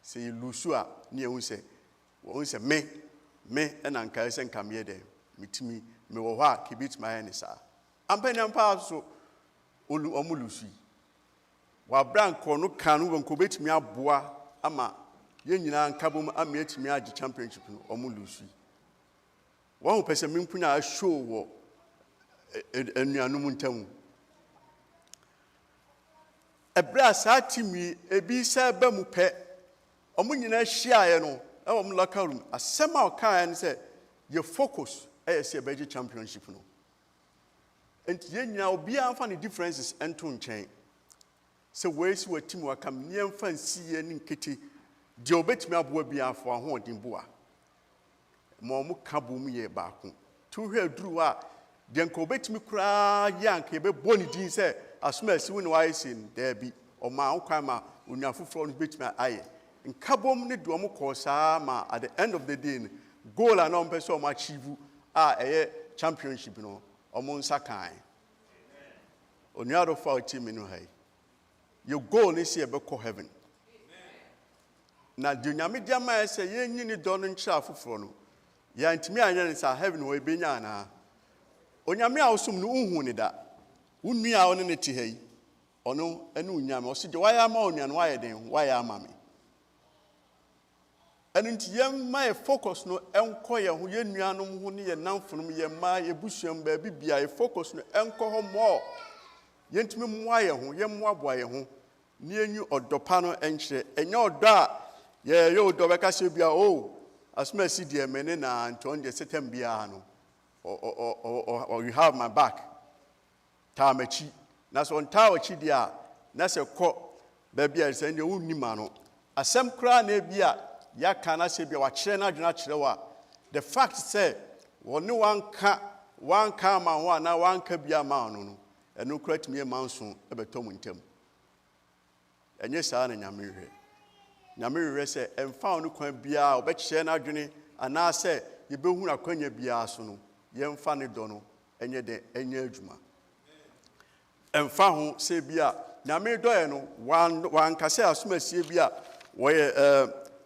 Speaker 1: se lusu a ne ehun se me ena nka se nka me de mitimi me wo ha kibit my ne sa ampanya mpa so olu omulusu wa branko no kan no nko betimi aboa ama ye nyina nka bom ama etimi agi championship no omulusu wo ho pese minkunya a show wo enuanum ntamu Ebra sa timi ebi se ba mu pe omunyina hia ye no e wo local room asema o kan se your focus se beji championship no enti ye nyina obi anfa ne differences ento nchen se we si watim wakam ne anfa nsi ye ni nkete de obetimi aboa bi afo ahodin boa mo mu kabo mu ye ba ko tu hwe duru a de nka obetimi kura yanka ebe boni din se asomasi woni wa isin there be o ma nkwan ma onuafoforo no betimi aye nkabom ne do mo ko saa ma at the end of the day goal and on person ma achieve championship no o mo nsa kan onuado fa team no hay your goal is here be call heaven na dunyame dia ma say ye nyini do no nkyira afoforo no ya ntimi anya ne sa heaven wo ebenya na onyame a osum no unhu ne da unua one ne ti hai ono enu nyame o se de waya ma onua no waye den waya ama me enu nti yem ma focus no enko ye ho ye nuanom ho ne ye namfonum ye ma ye busuam ba bibia ye focus no enko ho mo ye ntimi mmoa ye ho ye mmoa boa ye ho ne enyu odopa no enkyere enye odo a ye odo be ka se bia o asuma si de mene na nton de setem bia no or you have my back tamachi na so ntawachi dia na se ko ba bia se ne wonnima no asem kra na bia ya kana se bia wa kire na dwena kire wa the fact say woni wanka ma ho na wanka bia ma no no eno kra timi manso e betom ntem enye saa na nyame hwe se emfa onu kwan bia obekire na dwene ana se ye behunu akwanya bia so no ye mfa ne do no enye de enye adwuma emfa ho se bia nyame do ye no wan kase asomasi bia wo ye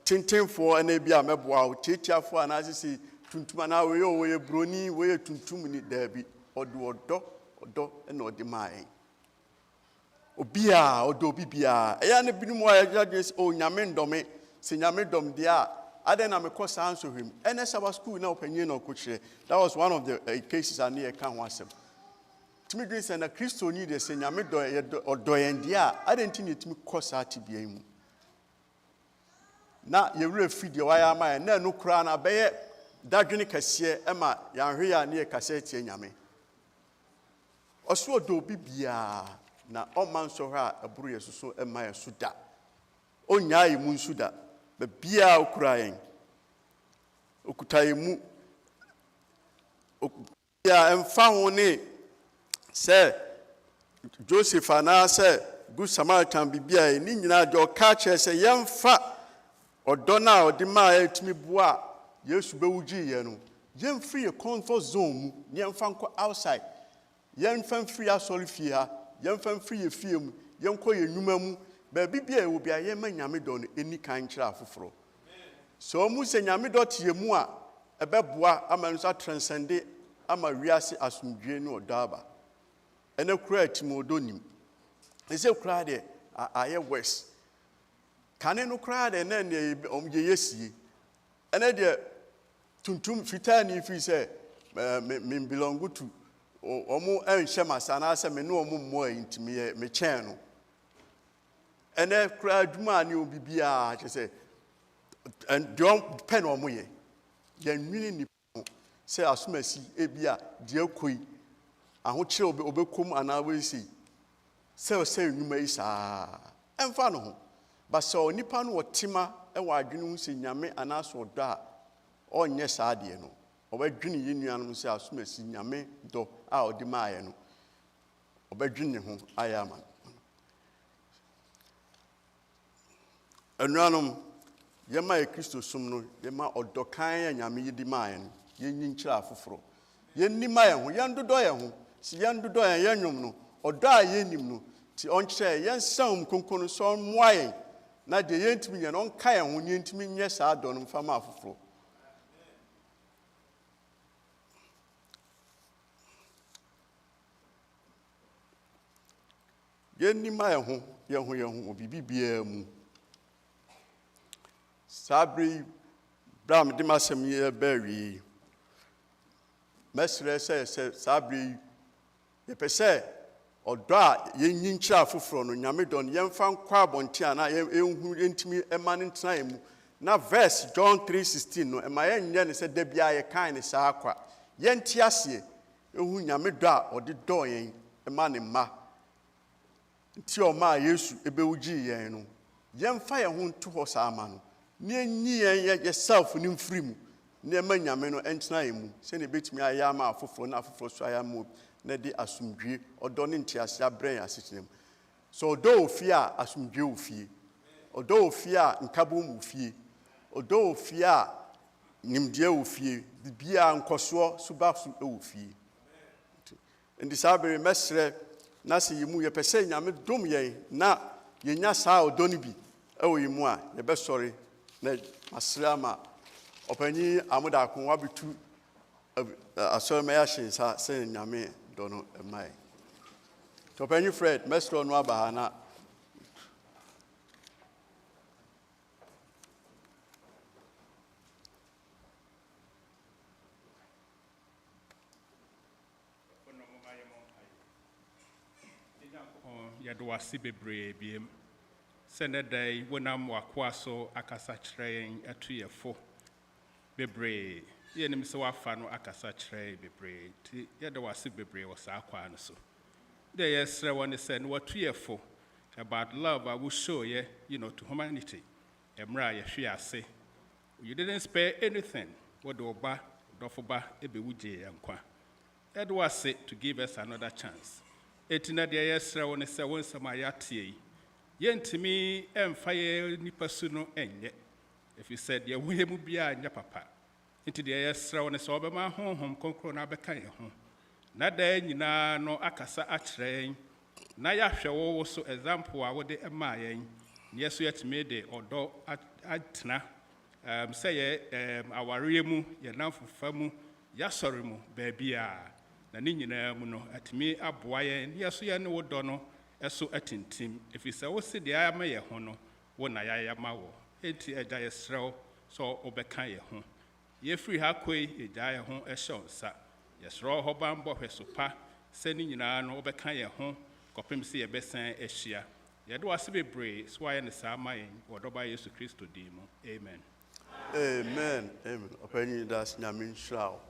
Speaker 1: tintinfo ene bia meboa wo tetiafo ana sisi tuntuma na wo ye broni wo ye tuntum ni dabi odo ena odi mai obia odo bibia eya ne binu mo ya just o nyame ndome se nyame dom dia adena me kosa anso him ene Sabbath school na opanyin na okochire. That was one of the cases ani e kan ho asem timi dwen se na Kristo ni de se nyame do odo yen dia adenti ni timi kosa atibia mu na ye wura fidie waya ma na no kura na beye dadwene kase ema ya hwe ya ne kase tie nyame ɔso ɔdɔ obi biara na ɔma nsɔ hɔ a ɛboro yɛ soso ɛma yɛ so da ɔnyaa yɛ mu nso da baabiara okura yɛn okuta yɛn mu ya ɛmfa ho ne sɛ Joseph anaasɛ Good Samaritan bibia ni nyinaa de ɔka kyerɛ sɛ yɛmfa ɔdɔ no a ɔde maa yɛtumi boa a Yesu bɛwugyi yɛ no yɛmfiri yɛ comfort zone mu ne yɛmfa nkɔ outside yɛmfa mfiri asɔre fie ha yɛmfa mfiri yɛ fie mu yɛnkɔ yɛ nnwuma mu baabi bia ɛwɔ bia yɛma nyame dɔ no ɛni kan kyerɛ afoforɔ sɛ ɔmu sɛ nyame dɔ te yɛ mu a ɛbɛboa ama no so atranscende ama wiase asomdwie ne ɔdɔ aba ɛna kura atimodo nim ɛsɛ kura de ayɛ west kane no kura de na ne yɛ sie ɛna de tuntum fitaa ni fi sɛ me belong to ɔmo ɛnhyɛ masa na sɛ me ne ɔmo mmɔ intimi yɛ me kyɛn no ɛna kura adwuma ne obi bia kyɛ sɛ ɛndeɔ pɛ na ɔmo yɛ yɛnwini ni sɛ asomasi ebia deɛ koi ahokyerɛ obɛkom anaa wɔsi sɛ nnwuma yi saa ɛmfa no ho ba sɛ onipa no wɔtema ɛwɔ adwene ho sɛ nyame anaasɛ ɔdɔ a ɔnyɛ saa deɛ no ɔbɛdwene yɛ nuanom sɛ asomasi nyame dɔ a ɔde maayɛ no ɔbɛdwene ne ho ayɛ ama anuanom yɛma yɛ Kristo som no yɛma ɔdɔ kan yɛ nyame yi de maayɛ no yɛnyi nkyerɛ afoforɔ yɛnima yɛn ho yɛndodɔ yɛn ho si yɛndodɔ yɛn yɛnwom no ɔdɔ a yɛnim no ti ɔnkyerɛ yɛnsɛn konkono so ɔmmoa yɛn na deɛ yɛntumi yɛn no ɔnka yɛn ho ne yɛntumi nyɛ saa dɔ no mfa ma afoforɔ yɛnima yɛn ho wɔ biribi biara mu saa bere yi bra mede m'asɛm yi ɛbɛ wie mɛsrɛ sɛ saa bere yi yɛpɛ sɛ ɔdɔ a yɛnyi nkyerɛ afoforɔ no nyame dɔ no yɛmfa nkɔ abɔnten a na yɛnhu yɛntumi ɛma no ntena yɛn mu na verse John 3:16 no ɛma yɛnyɛ ne sɛ da biara yɛkan ne saa akwa yɛnte aseɛ ɛhu nyame dɔ a ɔde dɔɔ yɛn ɛma ne mma nti ɔma a Yesu ɛbɛwugyi yɛn no yɛmfa yɛn ho nto hɔ saa ama no ne yɛnyi yɛn yɛself ne mfiri mu ne ɛma nyame no ɛntena yɛn mu sɛne ɛbɛtumi ayɛ ama afoforɔ na afoforɔ so ayɛ ama na de asomdwie ɔdɔ ne ntease abrɛ yɛn asetena mu so ɔdɔ wɔ fie a asomdwie wɔ fie ɔdɔ wɔ fie a nkabom wɔ fie ɔdɔ wɔ fie a nimdeɛ wɔ fie biribiara nkɔsoɔ suba so wɔ fie nti saa bere mɛsrɛ na sɛ yɛ mu yɛpɛ sɛ nyame dom yɛn na yɛnya saa ɔdɔ no bi ɛwɔ yɛ mu a yɛbɛsɔre na masrɛ ama ɔpanyin amodaako wabetu asɔre mɛyɛ ahye nsa sɛ nyame dɔ no ɛma yɛn nti ɔpanyin Fred mɛsrɛ no aba ha na
Speaker 9: yɛde wase bebree biem sɛ ne dɛn wonam wakoa so akasa kyerɛ yɛn ato yɛ fo bebree yɛnim sɛ wafa no akasa kyerɛ yɛn bebree nti yɛde wase bebree wɔ saa kwaa no so deɛ yɛsrɛ wɔ ne sɛ ne watu yɛ fo about love a woshow yɛ to humanity mmerɛ a yɛhwe ase you didn't spare anything wode ɔba dɔfo ba ɛbɛwugye yɛn nkwa yɛde wase to give us another chance eti na deɛ yɛsrɛ wo ne sɛ wo nsɛm a yɛateɛ yi yɛntumi ɛmfa yɛ nipa su no ɛnyɛ ɛfiri sɛ deɛ woyɛ mu biara nyɛ papa nti deɛ yɛsrɛ wo ne sɛ wɔbɛma honhom kronkron no abɛka yɛn ho na daa nyinaa no akasa akyerɛ yɛn na yɛahwɛ wo so example a wode ɛmaa yɛn ne yɛ so yɛtumi de ɔdɔ atena sɛ yɛ awareɛ mu yɛnam fofa mu yɛasɔre mu baabiara na ne nyinaa mu no atumi aboa yɛn ne yɛso yɛne wo dɔ no ɛso atintim ɛfiri sɛ wo se deɛ ama yɛ ho no wo na yɛayɛ ma wɔ enti agya yɛsrɛ wo sɛ wobɛka yɛ ho yɛfiri ha kɔi yɛgyaa yɛ ho ɛhyɛ wo nsa yɛsrɛ wo hɔ bambɔ hwɛ so pa sɛ ne nyinaa no wobɛka yɛ ho kɔpem sɛ yɛbɛsan ahyia yɛde wase bebree so wayɛ ne saa ma yɛn wɔ dɔba Yesu Kristo din mu amen
Speaker 1: amen amen ɔpanyin das nyame nhyira wo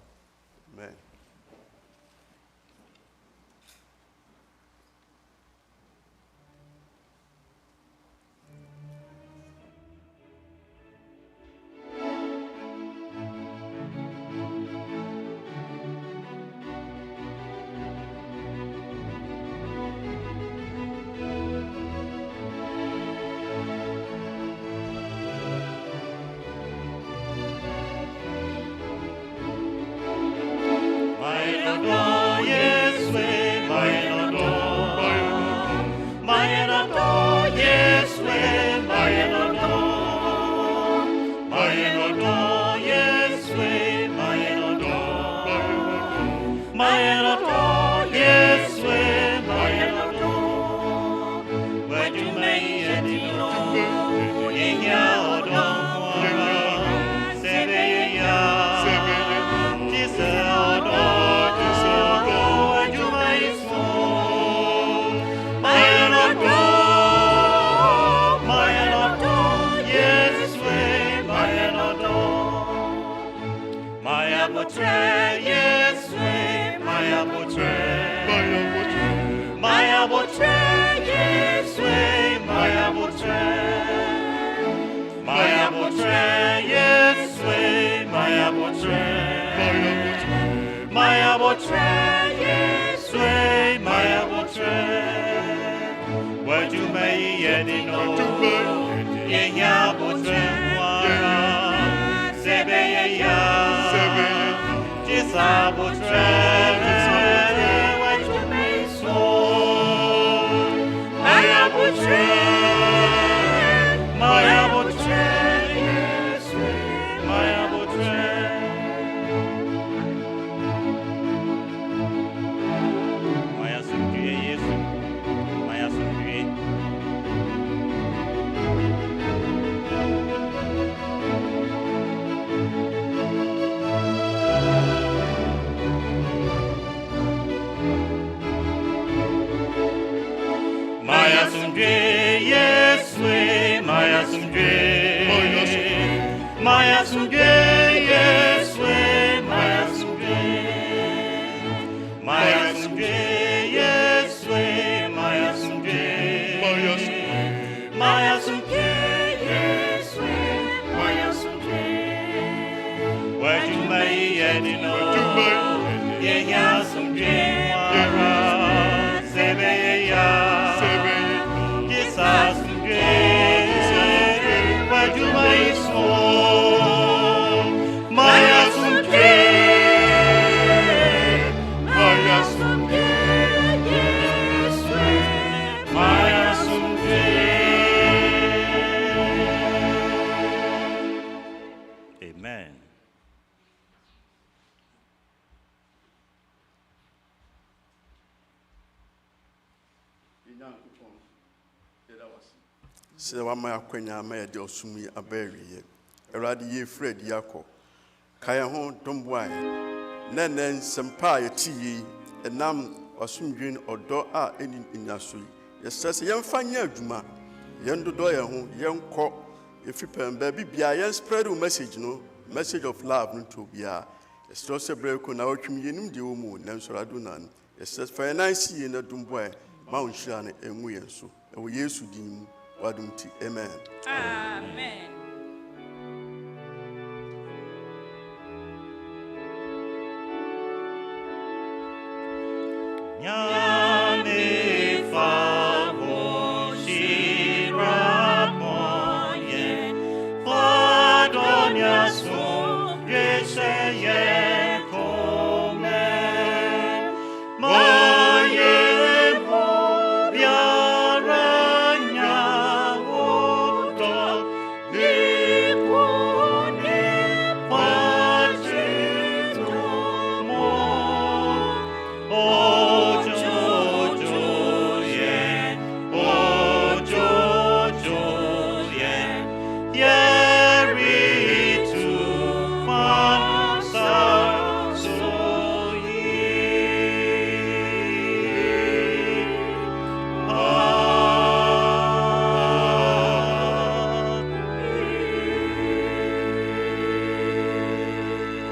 Speaker 1: amen
Speaker 5: botre, Yeswe, Maya botre, Maya botre, Yeswe, Maya botre, Maya botre, Yeswe, Maya botre, Maya botre, Yeswe, Maya botre. What you may yet know, Yenya botre, Sebeya, Jisa botre, what you may sow, Maya botre, Maya botre, yes, Maya botre. Maya sundue, yes, Maya sundue. Maya sundue, yes, Maya sundue, Maya sundue, yes, Maya sundue, Maya sundue, yes, Maya sundue, Maya sundue, yes, Maya sundue. Where you may know, yeah, sundue, Sebeya, Jesus, where you may sow, Maya sundue, Maya sundue, yes, Maya sundue. Amen.
Speaker 1: sɛ wama akwanya ama yɛde ɔsom yi abɛawiɛ awurade yɛfiri adi akɔ ka yɛn ho domboae na ɛnɛ nsɛmpa a yɛte yi ɛnam wasomdwe ɔdɔ a ɛni nyaso yi yɛsrɛ sɛ yɛmfa nyɛ adwuma yɛndodɔ yɛn ho yɛnkɔ yɛfiri pɛn baabi biara yɛn spread wo message no message of love no to obiara yɛsrɛ sɛ berɛ ko na wɔtwem yɛnim deɛ wɔ mu nanso rado na no yɛsrɛ fa yɛn nan si yie na domboae ma wo nhyira no ɛngu yɛn so ɛwɔ yesu din mu wadumti. Amen.
Speaker 10: Amen.
Speaker 5: Nyame favo shira moye, fadonya so reseye kome, moye mo biaranya wodo, nikune pachito mo.